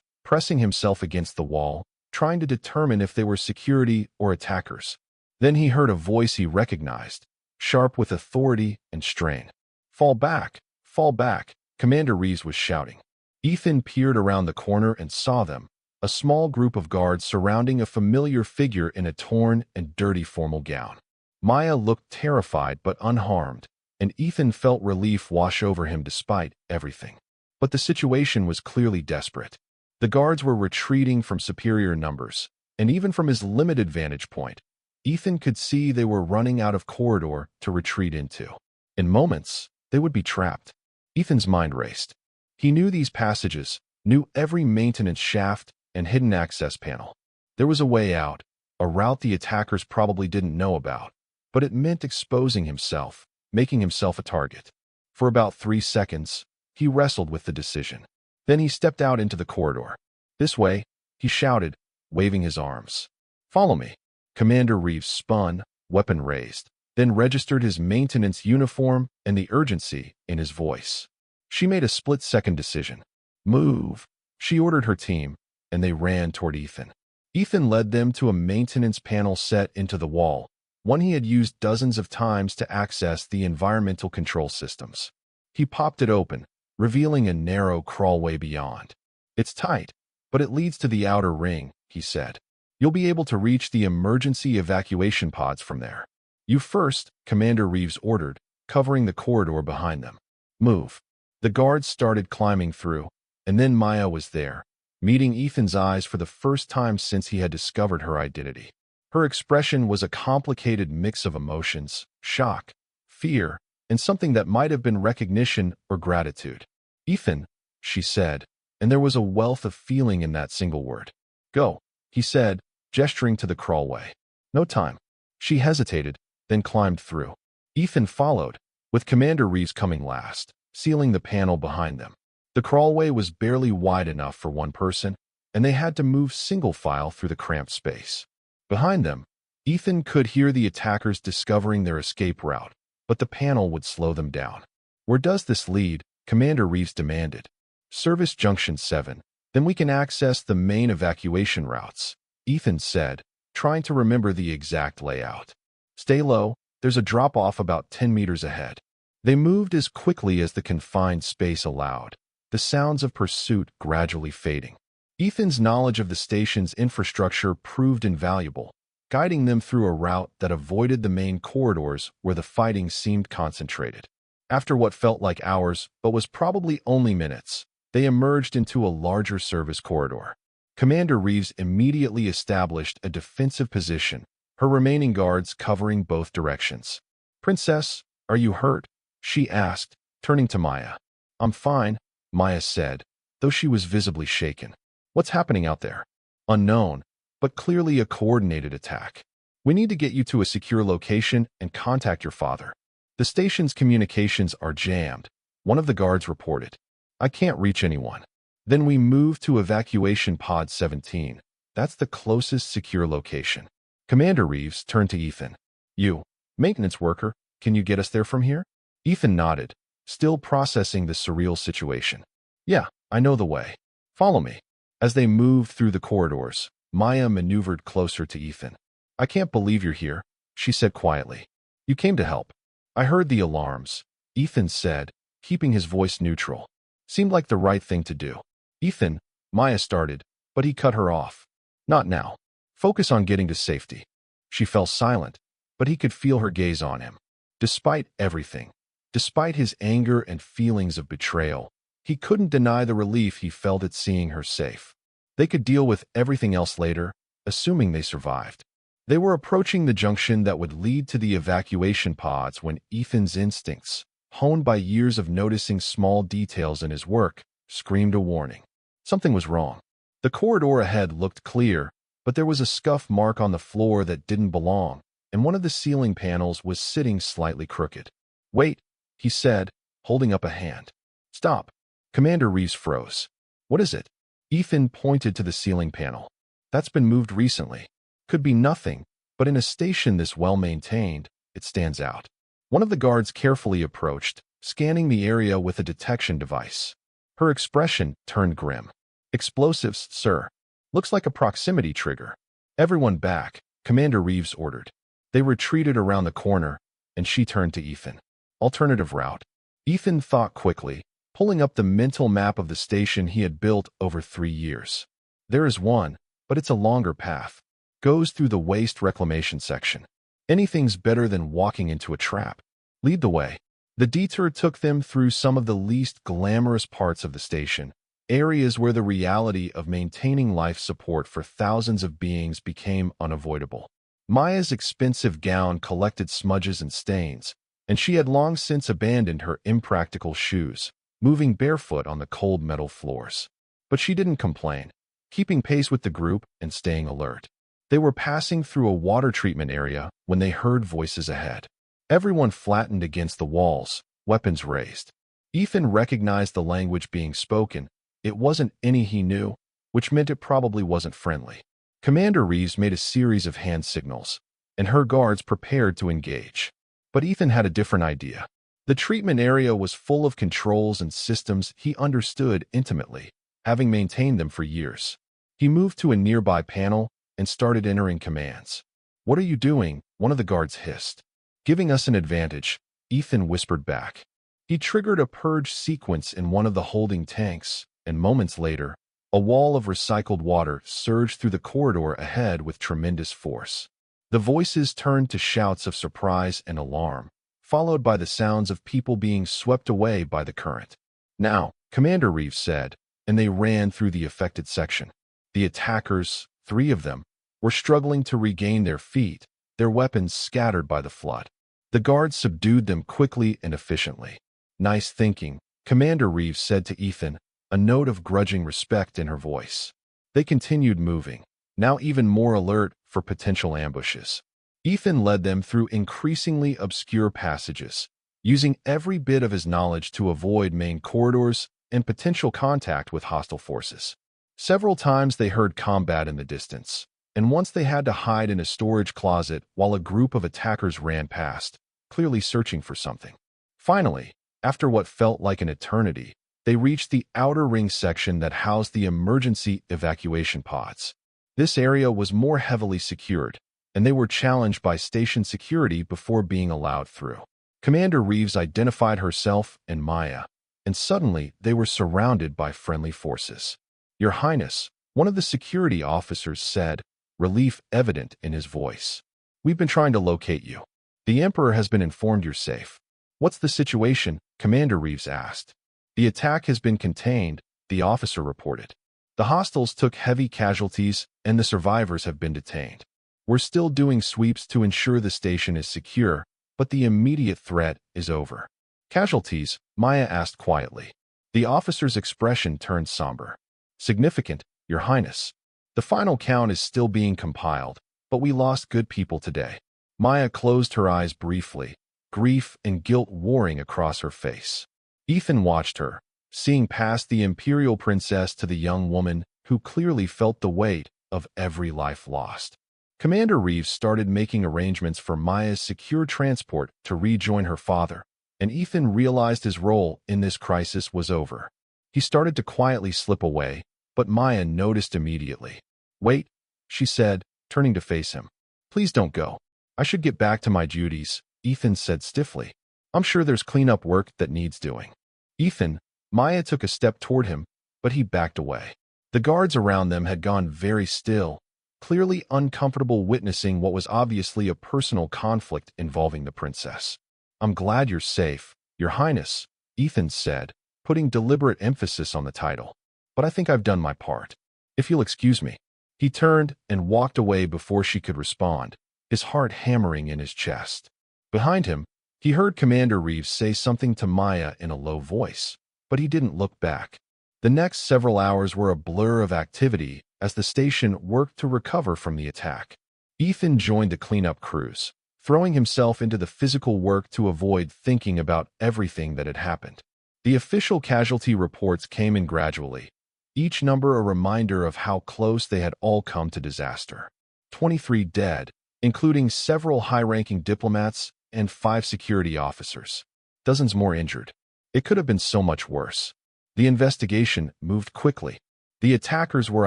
pressing himself against the wall, trying to determine if they were security or attackers. Then he heard a voice he recognized, sharp with authority and strain. "Fall back! Fall back!" Commander Reeves was shouting. Ethan peered around the corner and saw them, a small group of guards surrounding a familiar figure in a torn and dirty formal gown. Maya looked terrified but unharmed, and Ethan felt relief wash over him despite everything. But the situation was clearly desperate. The guards were retreating from superior numbers, and even from his limited vantage point, Ethan could see they were running out of corridor to retreat into. In moments, they would be trapped. Ethan's mind raced. He knew these passages, knew every maintenance shaft and hidden access panel. There was a way out, a route the attackers probably didn't know about, but it meant exposing himself, making himself a target. For about 3 seconds, he wrestled with the decision. Then he stepped out into the corridor. "This way," he shouted, waving his arms. "Follow me." Commander Reeves spun, weapon raised, then registered his maintenance uniform and the urgency in his voice. She made a split-second decision. "Move," she ordered her team, and they ran toward Ethan. Ethan led them to a maintenance panel set into the wall, one he had used dozens of times to access the environmental control systems. He popped it open, revealing a narrow crawlway beyond. "It's tight, but it leads to the outer ring," he said. "You'll be able to reach the emergency evacuation pods from there." "You first," Commander Reeves ordered, covering the corridor behind them. "Move." The guards started climbing through, and then Maya was there, meeting Ethan's eyes for the first time since he had discovered her identity. Her expression was a complicated mix of emotions: shock, fear, and something that might have been recognition or gratitude. "Ethan," she said, and there was a wealth of feeling in that single word. "Go," he said, gesturing to the crawlway. "No time." She hesitated, then climbed through. Ethan followed, with Commander Reeves coming last, sealing the panel behind them. The crawlway was barely wide enough for one person, and they had to move single file through the cramped space. Behind them, Ethan could hear the attackers discovering their escape route, but the panel would slow them down. "Where does this lead?" Commander Reeves demanded. "Service Junction 7. Then we can access the main evacuation routes," Ethan said, trying to remember the exact layout. "Stay low, there's a drop-off about 10 meters ahead." They moved as quickly as the confined space allowed, the sounds of pursuit gradually fading. Ethan's knowledge of the station's infrastructure proved invaluable, guiding them through a route that avoided the main corridors where the fighting seemed concentrated. After what felt like hours, but was probably only minutes, they emerged into a larger service corridor. Commander Reeves immediately established a defensive position, her remaining guards covering both directions. "Princess, are you hurt?" she asked, turning to Maya. "I'm fine," Maya said, though she was visibly shaken. "What's happening out there?" "Unknown, but clearly a coordinated attack. We need to get you to a secure location and contact your father. The station's communications are jammed," one of the guards reported. "I can't reach anyone." "Then we move to evacuation pod 17. That's the closest secure location." Commander Reeves turned to Ethan. "You, maintenance worker, can you get us there from here?" Ethan nodded, still processing the surreal situation. "Yeah, I know the way. Follow me." As they moved through the corridors, Maya maneuvered closer to Ethan. "I can't believe you're here," she said quietly. "You came to help." "I heard the alarms," Ethan said, keeping his voice neutral. "Seemed like the right thing to do." "Ethan," Maya started, but he cut her off. "Not now. Focus on getting to safety." She fell silent, but he could feel her gaze on him. Despite everything, despite his anger and feelings of betrayal, he couldn't deny the relief he felt at seeing her safe. They could deal with everything else later, assuming they survived. They were approaching the junction that would lead to the evacuation pods when Ethan's instincts, honed by years of noticing small details in his work, screamed a warning. Something was wrong. The corridor ahead looked clear, but there was a scuff mark on the floor that didn't belong, and one of the ceiling panels was sitting slightly crooked. "Wait," he said, holding up a hand. "Stop." Commander Reeves froze. "What is it?" Ethan pointed to the ceiling panel. "That's been moved recently. Could be nothing, but in a station this well-maintained, it stands out." One of the guards carefully approached, scanning the area with a detection device. Her expression turned grim. "Explosives, sir. Looks like a proximity trigger." "Everyone back," Commander Reeves ordered. They retreated around the corner, and she turned to Ethan. "Alternative route." Ethan thought quickly, pulling up the mental map of the station he had built over 3 years. "There is one, but it's a longer path. Goes through the waste reclamation section. Anything's better than walking into a trap. Lead the way." The detour took them through some of the least glamorous parts of the station, areas where the reality of maintaining life support for thousands of beings became unavoidable. Maya's expensive gown collected smudges and stains, and she had long since abandoned her impractical shoes, moving barefoot on the cold metal floors. But she didn't complain, keeping pace with the group and staying alert. They were passing through a water treatment area when they heard voices ahead. Everyone flattened against the walls, weapons raised. Ethan recognized the language being spoken. It wasn't any he knew, which meant it probably wasn't friendly. Commander Reeves made a series of hand signals, and her guards prepared to engage. But Ethan had a different idea. The treatment area was full of controls and systems he understood intimately, having maintained them for years. He moved to a nearby panel and started entering commands. "What are you doing?" one of the guards hissed. "Giving us an advantage," Ethan whispered back. He triggered a purge sequence in one of the holding tanks, and moments later, a wall of recycled water surged through the corridor ahead with tremendous force. The voices turned to shouts of surprise and alarm, followed by the sounds of people being swept away by the current. "Now," Commander Reeves said, and they ran through the affected section. The attackers, 3 of them, were struggling to regain their feet, their weapons scattered by the flood. The guards subdued them quickly and efficiently. "Nice thinking," Commander Reeves said to Ethan, a note of grudging respect in her voice. They continued moving, now even more alert for potential ambushes. Ethan led them through increasingly obscure passages, using every bit of his knowledge to avoid main corridors and potential contact with hostile forces. Several times they heard combat in the distance, and once they had to hide in a storage closet while a group of attackers ran past, clearly searching for something. Finally, after what felt like an eternity, they reached the outer ring section that housed the emergency evacuation pods. This area was more heavily secured, and they were challenged by station security before being allowed through. Commander Reeves identified herself and Maya, and suddenly they were surrounded by friendly forces. "Your Highness," one of the security officers said, relief evident in his voice. "We've been trying to locate you. The Emperor has been informed you're safe." "What's the situation?" Commander Reeves asked. "The attack has been contained," the officer reported. "The hostiles took heavy casualties, and the survivors have been detained. We're still doing sweeps to ensure the station is secure, but the immediate threat is over." "Casualties?" Maya asked quietly. The officer's expression turned somber. "Significant, Your Highness. The final count is still being compiled, but we lost good people today." Maya closed her eyes briefly, grief and guilt warring across her face. Ethan watched her, seeing past the imperial princess to the young woman who clearly felt the weight of every life lost. Commander Reeves started making arrangements for Maya's secure transport to rejoin her father, and Ethan realized his role in this crisis was over. He started to quietly slip away, but Maya noticed immediately. "Wait," she said, turning to face him. "Please don't go. I should get back to my duties," Ethan said stiffly. "I'm sure there's cleanup work that needs doing." "Ethan," Maya took a step toward him, but he backed away. The guards around them had gone very still, clearly uncomfortable witnessing what was obviously a personal conflict involving the princess. "I'm glad you're safe, Your Highness," Ethan said, putting deliberate emphasis on the title. "But I think I've done my part. If you'll excuse me." He turned and walked away before she could respond, his heart hammering in his chest. Behind him, he heard Commander Reeves say something to Maya in a low voice, but he didn't look back. The next several hours were a blur of activity as the station worked to recover from the attack. Ethan joined the cleanup crews, throwing himself into the physical work to avoid thinking about everything that had happened. The official casualty reports came in gradually, each number a reminder of how close they had all come to disaster. 23 dead, including several high-ranking diplomats and 5 security officers. Dozens more injured. It could have been so much worse. The investigation moved quickly. The attackers were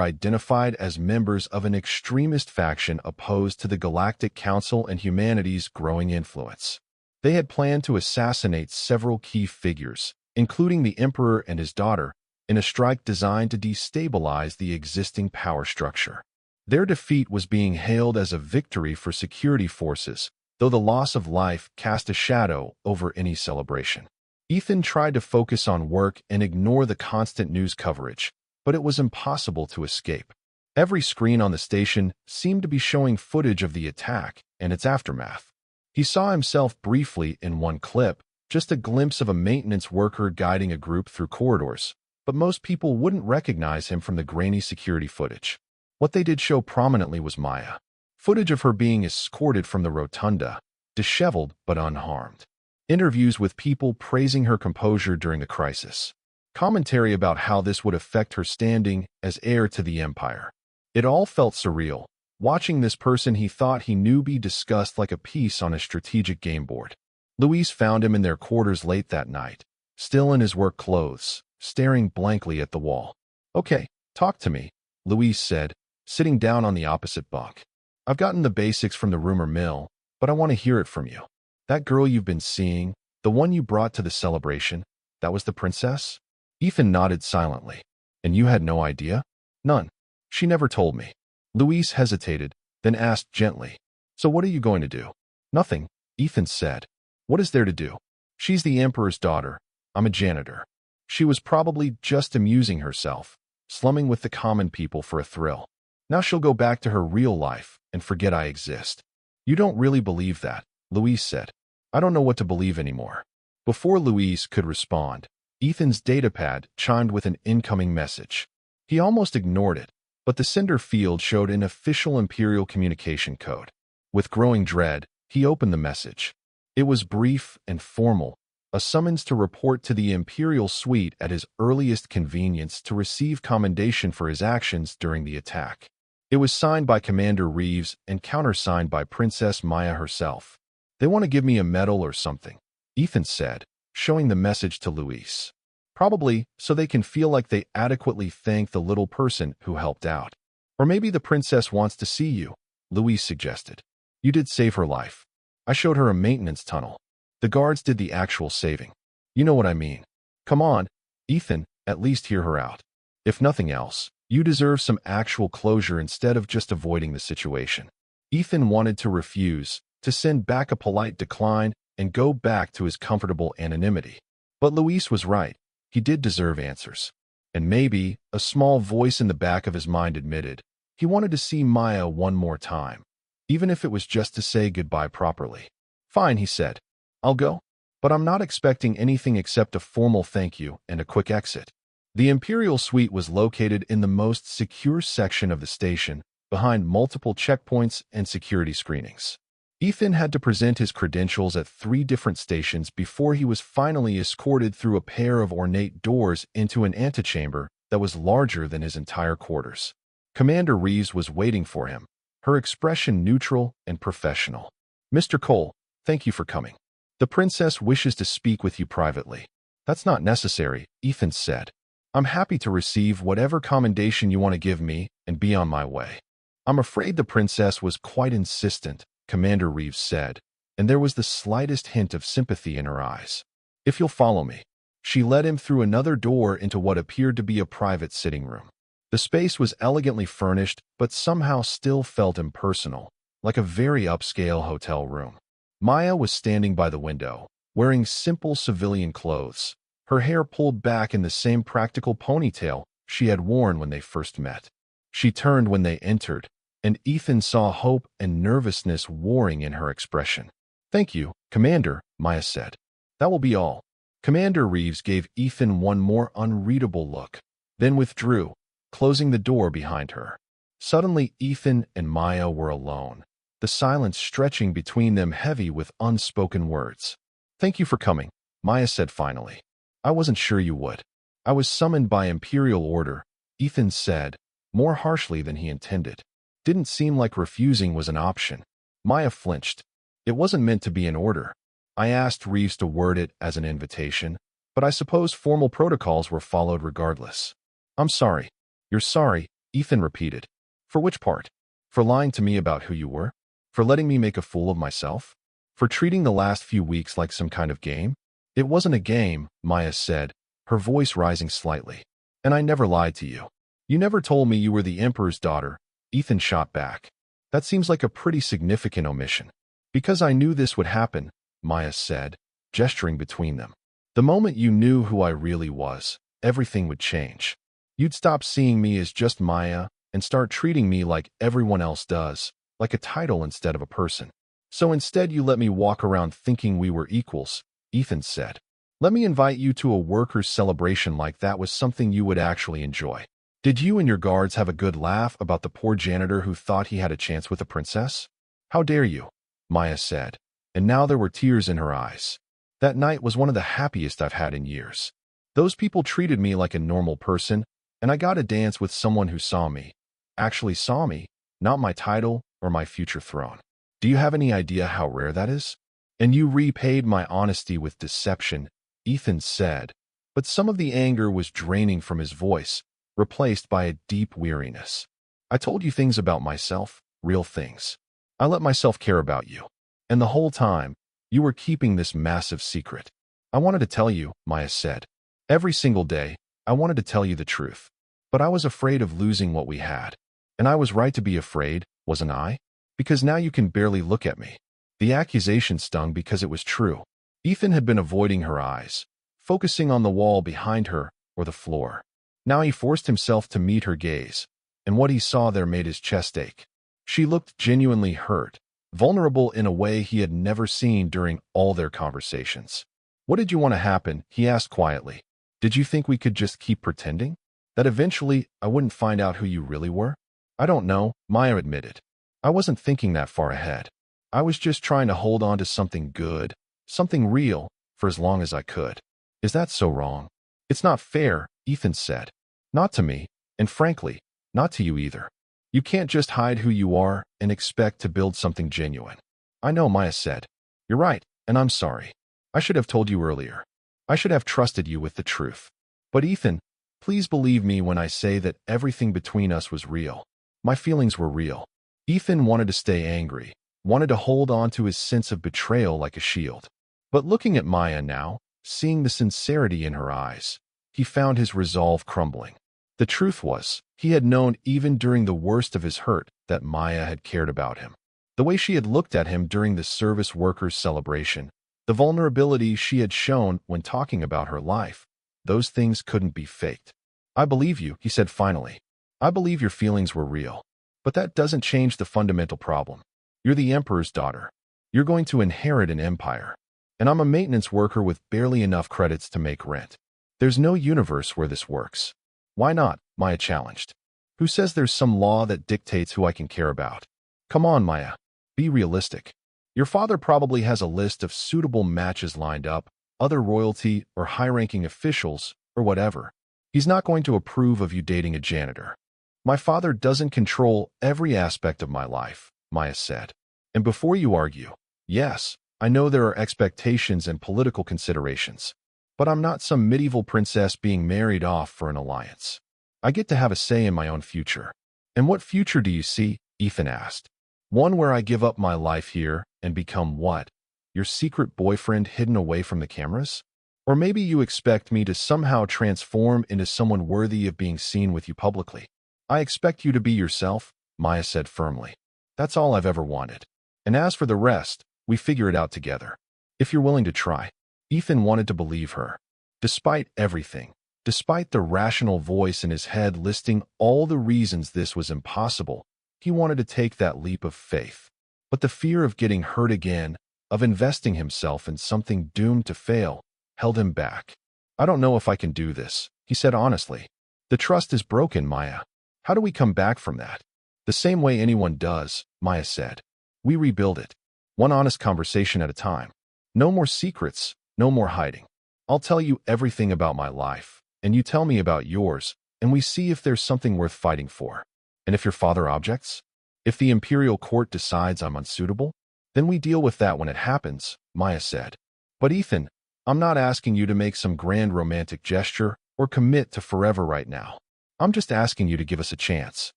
identified as members of an extremist faction opposed to the Galactic Council and humanity's growing influence. They had planned to assassinate several key figures, including the Emperor and his daughter, in a strike designed to destabilize the existing power structure. Their defeat was being hailed as a victory for security forces, though the loss of life cast a shadow over any celebration. Ethan tried to focus on work and ignore the constant news coverage, but it was impossible to escape. Every screen on the station seemed to be showing footage of the attack and its aftermath. He saw himself briefly in one clip, just a glimpse of a maintenance worker guiding a group through corridors, but most people wouldn't recognize him from the grainy security footage. What they did show prominently was Maya. Footage of her being escorted from the rotunda, disheveled but unharmed. Interviews with people praising her composure during the crisis. Commentary about how this would affect her standing as heir to the empire. It all felt surreal. Watching this person he thought he knew be discussed like a piece on a strategic game board. Luis found him in their quarters late that night, still in his work clothes, staring blankly at the wall. "Okay, talk to me," Luis said, sitting down on the opposite bunk. "I've gotten the basics from the rumor mill, but I want to hear it from you. That girl you've been seeing, the one you brought to the celebration, that was the princess?" Ethan nodded silently. "And you had no idea?" "None. She never told me." Luis hesitated, then asked gently, "So what are you going to do?" "Nothing," Ethan said. "What is there to do? She's the emperor's daughter. I'm a janitor. She was probably just amusing herself, slumming with the common people for a thrill. Now she'll go back to her real life and forget I exist." "You don't really believe that," Luis said. "I don't know what to believe anymore." Before Luis could respond, Ethan's datapad chimed with an incoming message. He almost ignored it, but the sender field showed an official Imperial communication code. With growing dread, he opened the message. It was brief and formal, a summons to report to the Imperial suite at his earliest convenience to receive commendation for his actions during the attack. It was signed by Commander Reeves and countersigned by Princess Maya herself. "They want to give me a medal or something," Ethan said, showing the message to Luis. "Probably so they can feel like they adequately thank the little person who helped out. Or maybe the princess wants to see you," Luis suggested. "You did save her life. I showed her a maintenance tunnel. The guards did the actual saving. You know what I mean. Come on, Ethan, at least hear her out. If nothing else, you deserve some actual closure instead of just avoiding the situation." Ethan wanted to refuse, to send back a polite decline and go back to his comfortable anonymity. But Luis was right. He did deserve answers. And maybe, a small voice in the back of his mind admitted, he wanted to see Maya one more time, even if it was just to say goodbye properly. "Fine," he said. "I'll go. But I'm not expecting anything except a formal thank you and a quick exit." The Imperial suite was located in the most secure section of the station, behind multiple checkpoints and security screenings. Ethan had to present his credentials at 3 different stations before he was finally escorted through a pair of ornate doors into an antechamber that was larger than his entire quarters. Commander Reeves was waiting for him, her expression neutral and professional. "Mr. Cole, thank you for coming. The princess wishes to speak with you privately." "That's not necessary," Ethan said. "I'm happy to receive whatever commendation you want to give me and be on my way." "I'm afraid the princess was quite insistent," Commander Reeves said, and there was the slightest hint of sympathy in her eyes. "If you'll follow me." She led him through another door into what appeared to be a private sitting room. The space was elegantly furnished, but somehow still felt impersonal, like a very upscale hotel room. Maya was standing by the window, wearing simple civilian clothes, her hair pulled back in the same practical ponytail she had worn when they first met. She turned when they entered, and Ethan saw hope and nervousness warring in her expression. "Thank you, Commander," Maya said. "That will be all." Commander Reeves gave Ethan one more unreadable look, then withdrew, closing the door behind her. Suddenly, Ethan and Maya were alone, the silence stretching between them heavy with unspoken words. "Thank you for coming," Maya said finally. "I wasn't sure you would." "I was summoned by Imperial order," Ethan said, more harshly than he intended. Didn't seem like refusing was an option. Maya flinched. "It wasn't meant to be an order. I asked Reeves to word it as an invitation, but I suppose formal protocols were followed regardless." "I'm sorry." "You're sorry," Ethan repeated. "For which part? For lying to me about who you were? For letting me make a fool of myself? For treating the last few weeks like some kind of game?" "It wasn't a game," Maya said, her voice rising slightly. "And I never lied to you. You never told me you were the Emperor's daughter," Ethan shot back. "That seems like a pretty significant omission." "Because I knew this would happen," Maya said, gesturing between them. "The moment you knew who I really was, everything would change. You'd stop seeing me as just Maya and start treating me like everyone else does, like a title instead of a person. So instead you let me walk around thinking we were equals, Ethan said. Let me invite you to a workers' celebration like that was something you would actually enjoy. Did you and your guards have a good laugh about the poor janitor who thought he had a chance with a princess? How dare you? Maya said, and now there were tears in her eyes. That night was one of the happiest I've had in years. Those people treated me like a normal person, and I got to dance with someone who saw me. Actually saw me, not my title or my future throne. Do you have any idea how rare that is? And you repaid my honesty with deception, Ethan said, but some of the anger was draining from his voice, replaced by a deep weariness. I told you things about myself, real things. I let myself care about you. And the whole time, you were keeping this massive secret. I wanted to tell you, Maya said. Every single day, I wanted to tell you the truth. But I was afraid of losing what we had. And I was right to be afraid, wasn't I? Because now you can barely look at me. The accusation stung because it was true. Ethan had been avoiding her eyes, focusing on the wall behind her or the floor. Now he forced himself to meet her gaze, and what he saw there made his chest ache. She looked genuinely hurt, vulnerable in a way he had never seen during all their conversations. What did you want to happen? He asked quietly. Did you think we could just keep pretending? That eventually I wouldn't find out who you really were? I don't know, Maya admitted. I wasn't thinking that far ahead. I was just trying to hold on to something good, something real, for as long as I could. Is that so wrong? It's not fair, Ethan said. Not to me, and frankly, not to you either. You can't just hide who you are and expect to build something genuine. I know, Maya said. You're right, and I'm sorry. I should have told you earlier. I should have trusted you with the truth. But Ethan, please believe me when I say that everything between us was real. My feelings were real. Ethan wanted to stay angry, wanted to hold on to his sense of betrayal like a shield. But looking at Maya now, seeing the sincerity in her eyes, he found his resolve crumbling. The truth was, he had known even during the worst of his hurt that Maya had cared about him. The way she had looked at him during the service workers' celebration, the vulnerability she had shown when talking about her life, those things couldn't be faked. I believe you, he said finally. I believe your feelings were real. But that doesn't change the fundamental problem. You're the emperor's daughter. You're going to inherit an empire. And I'm a maintenance worker with barely enough credits to make rent. There's no universe where this works. Why not? Maya challenged. Who says there's some law that dictates who I can care about? Come on, Maya. Be realistic. Your father probably has a list of suitable matches lined up, other royalty or high-ranking officials, or whatever. He's not going to approve of you dating a janitor. My father doesn't control every aspect of my life, Maya said. And before you argue, yes, I know there are expectations and political considerations. But I'm not some medieval princess being married off for an alliance. I get to have a say in my own future. And what future do you see? Ethan asked. One where I give up my life here and become what? Your secret boyfriend hidden away from the cameras? Or maybe you expect me to somehow transform into someone worthy of being seen with you publicly. I expect you to be yourself, Maya said firmly. That's all I've ever wanted. And as for the rest, we figure it out together. If you're willing to try. Ethan wanted to believe her. Despite everything, despite the rational voice in his head listing all the reasons this was impossible, he wanted to take that leap of faith. But the fear of getting hurt again, of investing himself in something doomed to fail, held him back. I don't know if I can do this, he said honestly. The trust is broken, Maya. How do we come back from that? The same way anyone does, Maya said. We rebuild it. One honest conversation at a time. No more secrets, no more hiding. I'll tell you everything about my life, and you tell me about yours, and we see if there's something worth fighting for. And if your father objects? If the imperial court decides I'm unsuitable? Then we deal with that when it happens, Maya said. But Ethan, I'm not asking you to make some grand romantic gesture or commit to forever right now. I'm just asking you to give us a chance.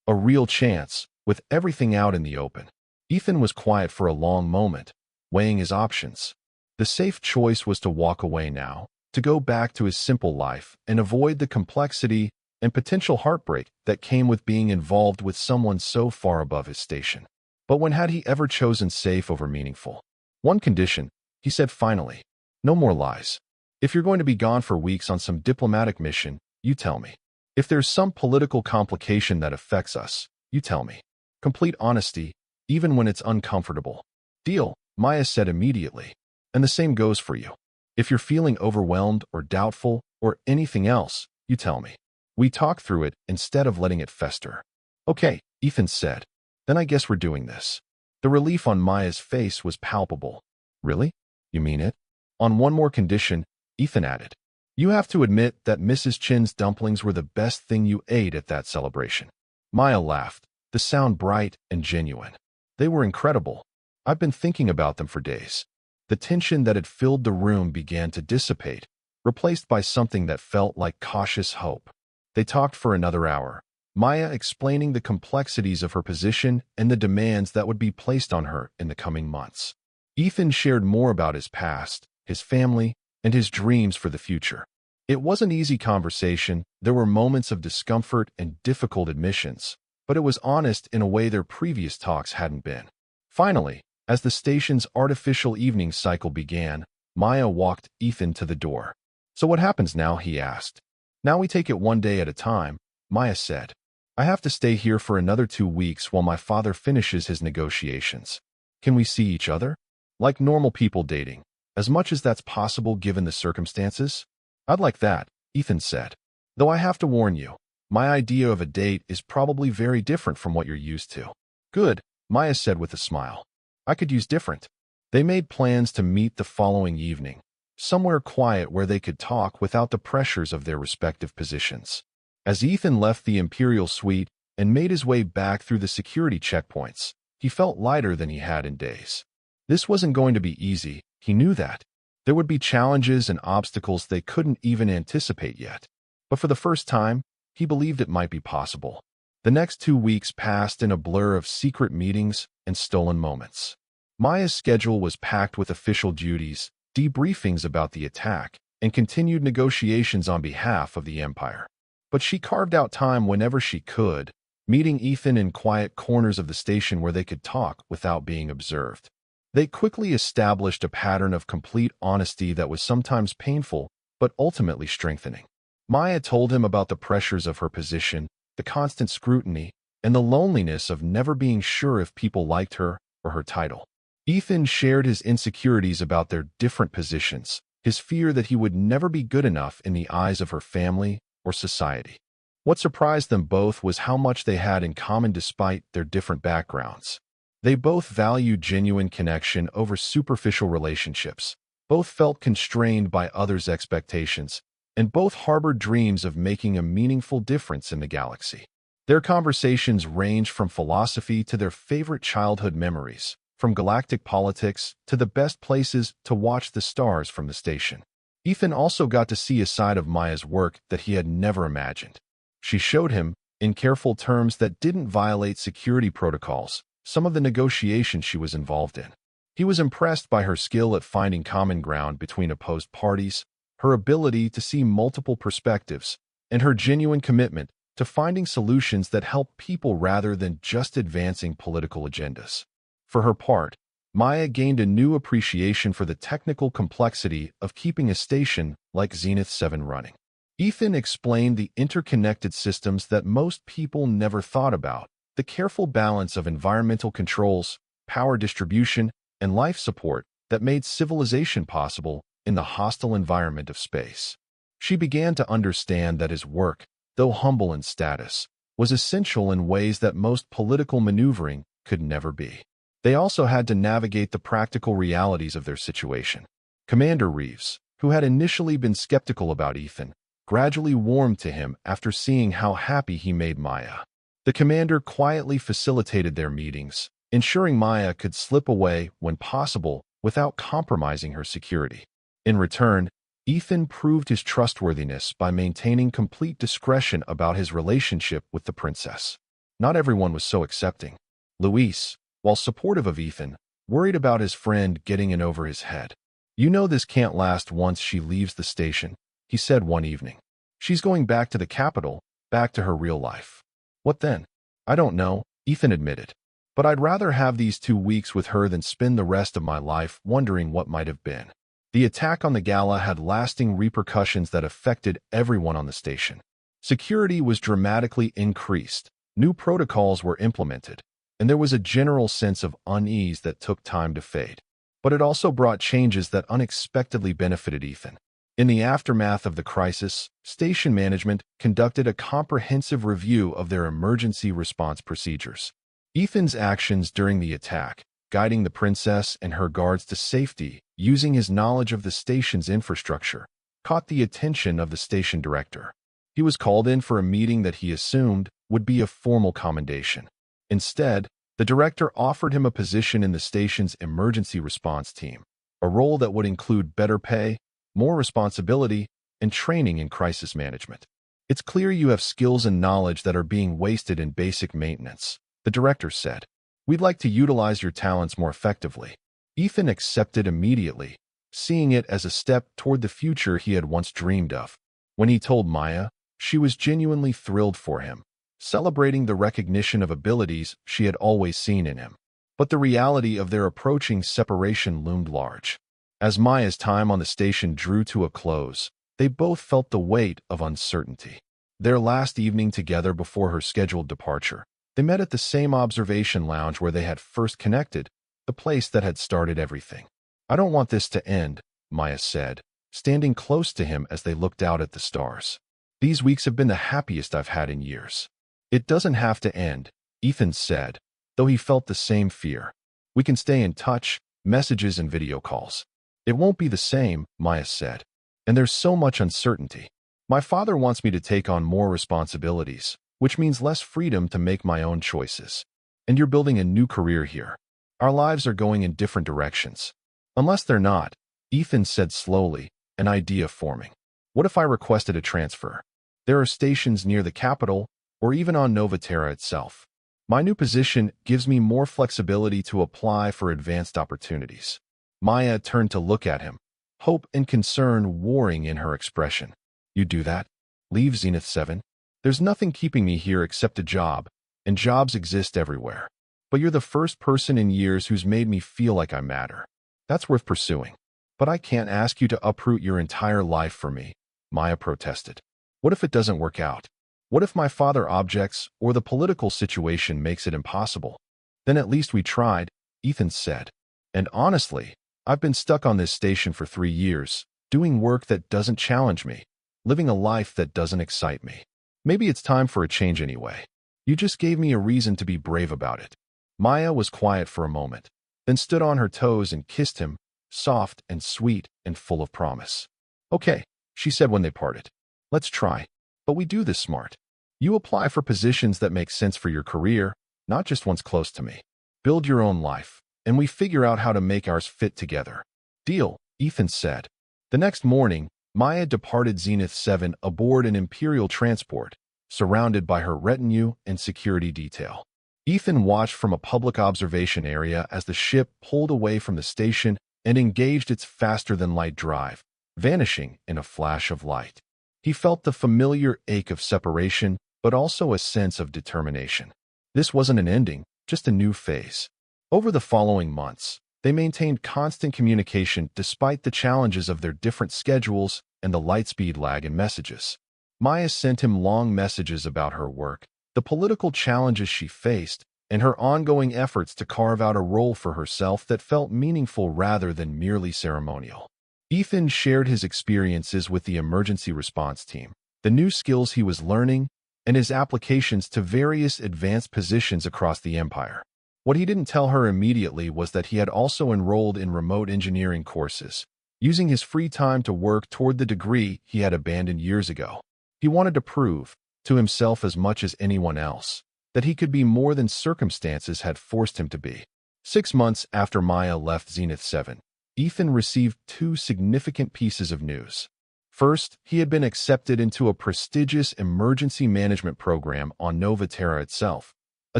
A real chance, with everything out in the open. Ethan was quiet for a long moment, weighing his options. The safe choice was to walk away now, to go back to his simple life and avoid the complexity and potential heartbreak that came with being involved with someone so far above his station. But when had he ever chosen safe over meaningful? One condition, he said finally. No more lies. If you're going to be gone for weeks on some diplomatic mission, you tell me. If there's some political complication that affects us, you tell me. Complete honesty, even when it's uncomfortable. Deal, Maya said immediately. And the same goes for you. If you're feeling overwhelmed or doubtful or anything else, you tell me. We talk through it instead of letting it fester. Okay, Ethan said. Then I guess we're doing this. The relief on Maya's face was palpable. Really? You mean it? On one more condition, Ethan added. You have to admit that Mrs. Chin's dumplings were the best thing you ate at that celebration. Maya laughed, the sound bright and genuine. They were incredible. I've been thinking about them for days. The tension that had filled the room began to dissipate, replaced by something that felt like cautious hope. They talked for another hour, Maya explaining the complexities of her position and the demands that would be placed on her in the coming months. Ethan shared more about his past, his family, and his dreams for the future. It was an easy conversation. There were moments of discomfort and difficult admissions, but it was honest in a way their previous talks hadn't been. Finally, as the station's artificial evening cycle began, Maya walked Ethan to the door. So what happens now? He asked. Now we take it one day at a time, Maya said. I have to stay here for another 2 weeks while my father finishes his negotiations. Can we see each other? Like normal people dating, as much as that's possible given the circumstances? I'd like that, Ethan said. Though I have to warn you, my idea of a date is probably very different from what you're used to. Good, Maya said with a smile. I could use different. They made plans to meet the following evening, somewhere quiet where they could talk without the pressures of their respective positions. As Ethan left the Imperial Suite and made his way back through the security checkpoints, he felt lighter than he had in days. This wasn't going to be easy, he knew that. There would be challenges and obstacles they couldn't even anticipate yet. But for the first time, he believed it might be possible. The next 2 weeks passed in a blur of secret meetings and stolen moments. Maya's schedule was packed with official duties, debriefings about the attack, and continued negotiations on behalf of the Empire. But she carved out time whenever she could, meeting Ethan in quiet corners of the station where they could talk without being observed. They quickly established a pattern of complete honesty that was sometimes painful, but ultimately strengthening. Maya told him about the pressures of her position, the constant scrutiny, and the loneliness of never being sure if people liked her or her title. Ethan shared his insecurities about their different positions, his fear that he would never be good enough in the eyes of her family or society. What surprised them both was how much they had in common despite their different backgrounds. They both valued genuine connection over superficial relationships, both felt constrained by others' expectations, and both harbored dreams of making a meaningful difference in the galaxy. Their conversations ranged from philosophy to their favorite childhood memories, from galactic politics to the best places to watch the stars from the station. Ethan also got to see a side of Maya's work that he had never imagined. She showed him, in careful terms that didn't violate security protocols, some of the negotiations she was involved in. He was impressed by her skill at finding common ground between opposed parties, her ability to see multiple perspectives, and her genuine commitment to finding solutions that help people rather than just advancing political agendas. For her part, Maya gained a new appreciation for the technical complexity of keeping a station like Zenith 7 running. Ethan explained the interconnected systems that most people never thought about, the careful balance of environmental controls, power distribution, and life support that made civilization possible in the hostile environment of space. She began to understand that his work, though humble in status, was essential in ways that most political maneuvering could never be. They also had to navigate the practical realities of their situation. Commander Reeves, who had initially been skeptical about Ethan, gradually warmed to him after seeing how happy he made Maya. The commander quietly facilitated their meetings, ensuring Maya could slip away when possible without compromising her security. In return, Ethan proved his trustworthiness by maintaining complete discretion about his relationship with the princess. Not everyone was so accepting. Luis, while supportive of Ethan, worried about his friend getting in over his head. You know this can't last once she leaves the station, he said one evening. She's going back to the capital, back to her real life. What then? I don't know, Ethan admitted. But I'd rather have these 2 weeks with her than spend the rest of my life wondering what might have been. The attack on the Gala had lasting repercussions that affected everyone on the station. Security was dramatically increased, new protocols were implemented, and there was a general sense of unease that took time to fade. But it also brought changes that unexpectedly benefited Ethan. In the aftermath of the crisis, station management conducted a comprehensive review of their emergency response procedures. Ethan's actions during the attack, guiding the princess and her guards to safety using his knowledge of the station's infrastructure, caught the attention of the station director. He was called in for a meeting that he assumed would be a formal commendation. Instead, the director offered him a position in the station's emergency response team, a role that would include better pay, more responsibility, and training in crisis management. "It's clear you have skills and knowledge that are being wasted in basic maintenance," the director said. "We'd like to utilize your talents more effectively." Ethan accepted immediately, seeing it as a step toward the future he had once dreamed of. When he told Maya, she was genuinely thrilled for him, celebrating the recognition of abilities she had always seen in him. But the reality of their approaching separation loomed large. As Maya's time on the station drew to a close, they both felt the weight of uncertainty. Their last evening together before her scheduled departure, they met at the same observation lounge where they had first connected, the place that had started everything. "I don't want this to end," Maya said, standing close to him as they looked out at the stars. "These weeks have been the happiest I've had in years." "It doesn't have to end," Ethan said, though he felt the same fear. "We can stay in touch, messages and video calls." "It won't be the same," Maya said. "And there's so much uncertainty. My father wants me to take on more responsibilities, which means less freedom to make my own choices. And you're building a new career here. Our lives are going in different directions." "Unless they're not," Ethan said slowly, an idea forming. "What if I requested a transfer? There are stations near the capital, or even on Novaterra itself. My new position gives me more flexibility to apply for advanced opportunities." Maya turned to look at him, hope and concern warring in her expression. "You do that? Leave Zenith 7? There's nothing keeping me here except a job, and jobs exist everywhere. But you're the first person in years who's made me feel like I matter. That's worth pursuing." "But I can't ask you to uproot your entire life for me," Maya protested. "What if it doesn't work out? What if my father objects or the political situation makes it impossible?" "Then at least we tried," Ethan said. "And honestly, I've been stuck on this station for 3 years, doing work that doesn't challenge me, living a life that doesn't excite me. Maybe it's time for a change anyway. You just gave me a reason to be brave about it." Maya was quiet for a moment, then stood on her toes and kissed him, soft and sweet and full of promise. "Okay," she said when they parted. "Let's try. But we do this smart. You apply for positions that make sense for your career, not just ones close to me. Build your own life, and we figure out how to make ours fit together." "Deal," Ethan said. The next morning, Maya departed Zenith 7 aboard an Imperial transport, surrounded by her retinue and security detail. Ethan watched from a public observation area as the ship pulled away from the station and engaged its faster-than-light drive, vanishing in a flash of light. He felt the familiar ache of separation, but also a sense of determination. This wasn't an ending, just a new phase. Over the following months, they maintained constant communication despite the challenges of their different schedules and the lightspeed lag in messages. Maya sent him long messages about her work, the political challenges she faced, and her ongoing efforts to carve out a role for herself that felt meaningful rather than merely ceremonial. Ethan shared his experiences with the emergency response team, the new skills he was learning, and his applications to various advanced positions across the empire. What he didn't tell her immediately was that he had also enrolled in remote engineering courses, using his free time to work toward the degree he had abandoned years ago. He wanted to prove, to himself as much as anyone else, that he could be more than circumstances had forced him to be. 6 months after Maya left Zenith 7, Ethan received 2 significant pieces of news. First, he had been accepted into a prestigious emergency management program on Novaterra itself, a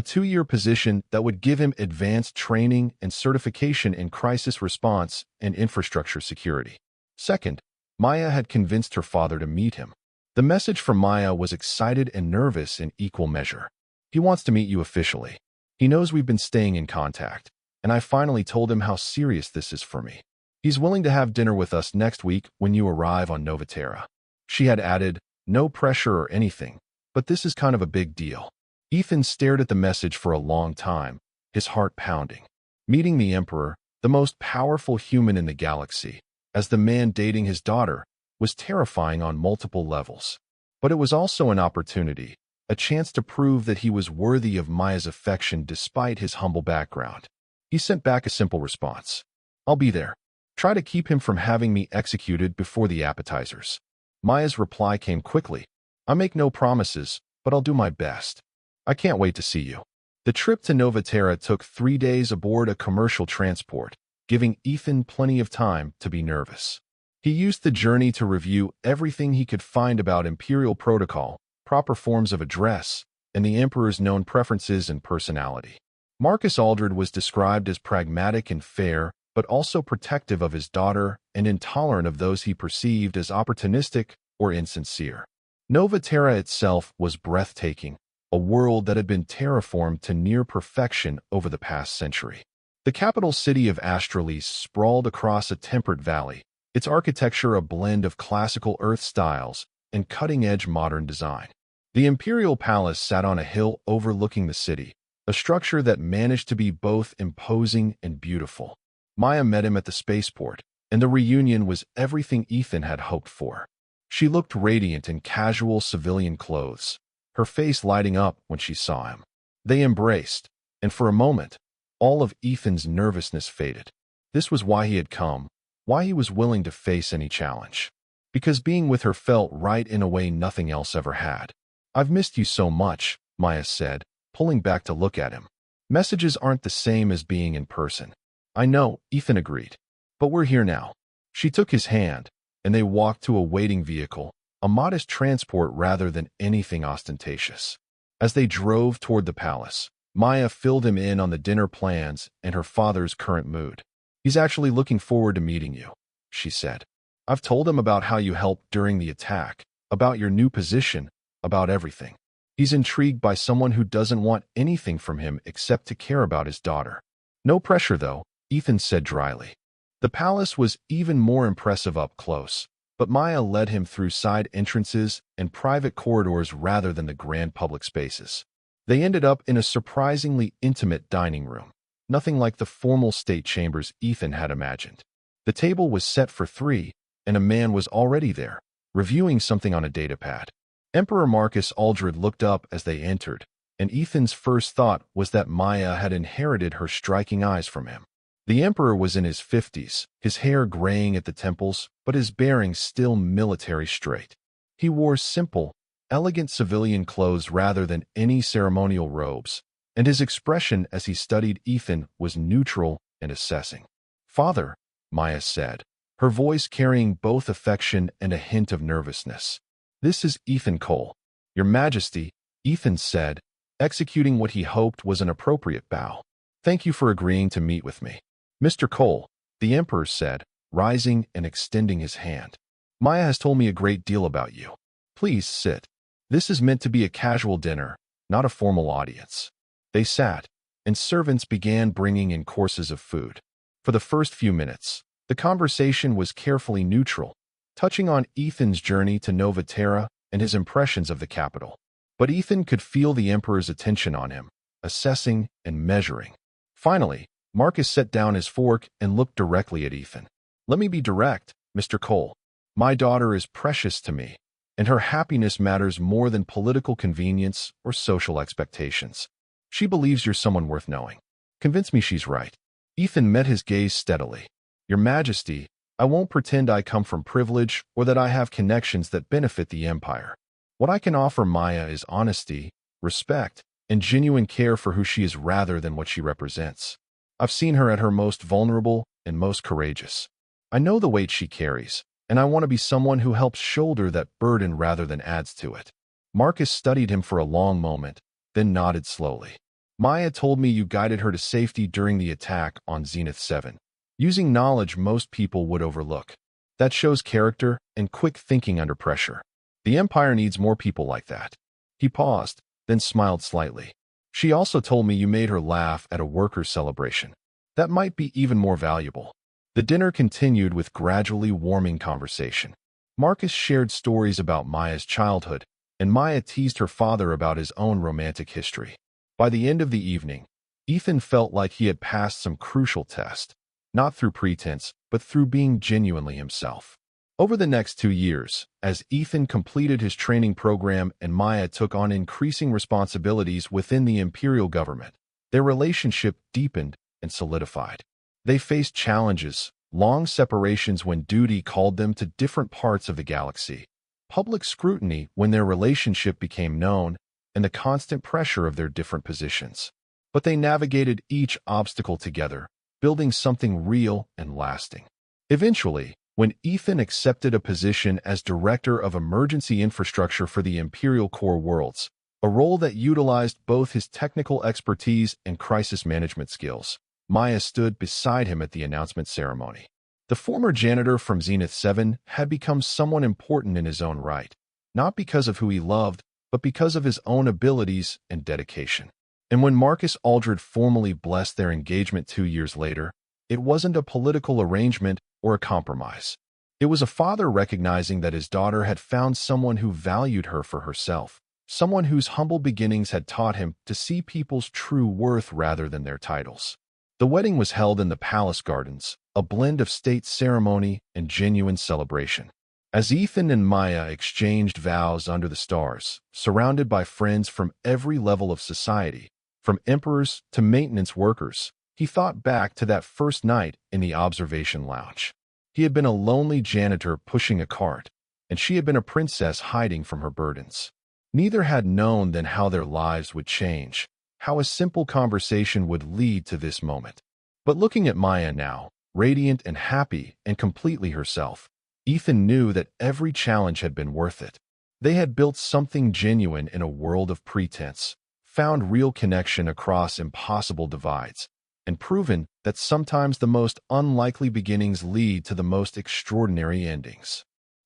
2-year position that would give him advanced training and certification in crisis response and infrastructure security. Second, Maya had convinced her father to meet him. The message from Maya was excited and nervous in equal measure. "He wants to meet you officially. He knows we've been staying in contact, and I finally told him how serious this is for me. He's willing to have dinner with us next week when you arrive on Novaterra." She had added, No pressure or anything, but this is kind of a big deal. Ethan stared at the message for a long time, his heart pounding. Meeting the Emperor, the most powerful human in the galaxy, as the man dating his daughter, was terrifying on multiple levels. But it was also an opportunity, a chance to prove that he was worthy of Maya's affection despite his humble background. He sent back a simple response. I'll be there. Try to keep him from having me executed before the appetizers. Maya's reply came quickly. I make no promises, but I'll do my best. I can't wait to see you. The trip to Novaterra took 3 days aboard a commercial transport, giving Ethan plenty of time to be nervous. He used the journey to review everything he could find about Imperial protocol, proper forms of address, and the Emperor's known preferences and personality. Marcus Aldred was described as pragmatic and fair, but also protective of his daughter and intolerant of those he perceived as opportunistic or insincere. Novaterra itself was breathtaking, a world that had been terraformed to near perfection over the past century. The capital city of Astralis sprawled across a temperate valley, its architecture a blend of classical Earth styles and cutting-edge modern design. The Imperial Palace sat on a hill overlooking the city, a structure that managed to be both imposing and beautiful. Maya met him at the spaceport, and the reunion was everything Ethan had hoped for. She looked radiant in casual civilian clothes, her face lighting up when she saw him. They embraced, and for a moment, all of Ethan's nervousness faded. This was why he had come, why he was willing to face any challenge. Because being with her felt right in a way nothing else ever had. I've missed you so much, Maya said, pulling back to look at him. Messages aren't the same as being in person. I know, Ethan agreed. But we're here now. She took his hand, and they walked to a waiting vehicle, a modest transport rather than anything ostentatious. As they drove toward the palace, Maya filled him in on the dinner plans and her father's current mood. He's actually looking forward to meeting you, she said. I've told him about how you helped during the attack, about your new position, about everything. He's intrigued by someone who doesn't want anything from him except to care about his daughter. No pressure, though, Ethan said dryly. The palace was even more impressive up close, but Maya led him through side entrances and private corridors rather than the grand public spaces. They ended up in a surprisingly intimate dining room, nothing like the formal state chambers Ethan had imagined. The table was set for 3, and a man was already there, reviewing something on a datapad. Emperor Marcus Aldred looked up as they entered, and Ethan's first thought was that Maya had inherited her striking eyes from him. The Emperor was in his 50s, his hair graying at the temples, but his bearing still military straight. He wore simple, elegant civilian clothes rather than any ceremonial robes, and his expression as he studied Ethan was neutral and assessing. Father, Maya said, her voice carrying both affection and a hint of nervousness. This is Ethan Cole. Your Majesty, Ethan said, executing what he hoped was an appropriate bow. Thank you for agreeing to meet with me. Mr. Cole, the Emperor said, rising and extending his hand. Maya has told me a great deal about you. Please sit. This is meant to be a casual dinner, not a formal audience. They sat, and servants began bringing in courses of food. For the first few minutes, the conversation was carefully neutral, touching on Ethan's journey to Novaterra and his impressions of the capital. But Ethan could feel the Emperor's attention on him, assessing and measuring. Finally, Marcus set down his fork and looked directly at Ethan. Let me be direct, Mr. Cole. My daughter is precious to me, and her happiness matters more than political convenience or social expectations. She believes you're someone worth knowing. Convince me she's right. Ethan met his gaze steadily. Your Majesty, I won't pretend I come from privilege or that I have connections that benefit the Empire. What I can offer Maya is honesty, respect, and genuine care for who she is rather than what she represents. I've seen her at her most vulnerable and most courageous. I know the weight she carries, and I want to be someone who helps shoulder that burden rather than adds to it. Marcus studied him for a long moment, then nodded slowly. Maya told me you guided her to safety during the attack on Zenith 7, using knowledge most people would overlook. That shows character and quick thinking under pressure. The Empire needs more people like that. He paused, then smiled slightly. She also told me you made her laugh at a workers' celebration. That might be even more valuable. The dinner continued with gradually warming conversation. Marcus shared stories about Maya's childhood, and Maya teased her father about his own romantic history. By the end of the evening, Ethan felt like he had passed some crucial test, not through pretense, but through being genuinely himself. Over the next 2 years, as Ethan completed his training program and Maya took on increasing responsibilities within the imperial government, their relationship deepened and solidified. They faced challenges, long separations when duty called them to different parts of the galaxy, public scrutiny when their relationship became known, and the constant pressure of their different positions. But they navigated each obstacle together, building something real and lasting. Eventually, when Ethan accepted a position as Director of Emergency Infrastructure for the Imperial Core Worlds, a role that utilized both his technical expertise and crisis management skills, Maya stood beside him at the announcement ceremony. The former janitor from Zenith 7 had become someone important in his own right, not because of who he loved, but because of his own abilities and dedication. And when Marcus Aldred formally blessed their engagement 2 years later, it wasn't a political arrangement or a compromise. It was a father recognizing that his daughter had found someone who valued her for herself, someone whose humble beginnings had taught him to see people's true worth rather than their titles. The wedding was held in the palace gardens, a blend of state ceremony and genuine celebration. As Ethan and Maya exchanged vows under the stars, surrounded by friends from every level of society, from emperors to maintenance workers, he thought back to that first night in the observation lounge. He had been a lonely janitor pushing a cart, and she had been a princess hiding from her burdens. Neither had known then how their lives would change, how a simple conversation would lead to this moment. But looking at Maya now, radiant and happy and completely herself, Ethan knew that every challenge had been worth it. They had built something genuine in a world of pretense, found real connection across impossible divides, and proven that sometimes the most unlikely beginnings lead to the most extraordinary endings.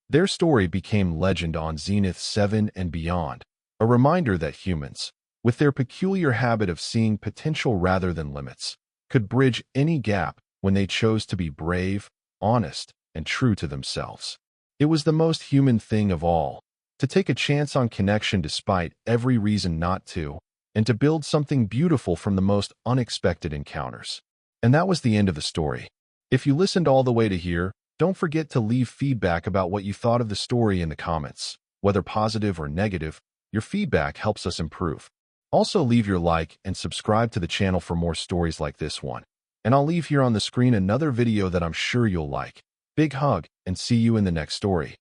Their story became legend on Zenith 7 and beyond, a reminder that humans, with their peculiar habit of seeing potential rather than limits, could bridge any gap when they chose to be brave, honest, and true to themselves. It was the most human thing of all, to take a chance on connection despite every reason not to, and to build something beautiful from the most unexpected encounters. And that was the end of the story. If you listened all the way to here, don't forget to leave feedback about what you thought of the story in the comments. Whether positive or negative, your feedback helps us improve. Also leave your like and subscribe to the channel for more stories like this one. And I'll leave here on the screen another video that I'm sure you'll like. Big hug, and see you in the next story.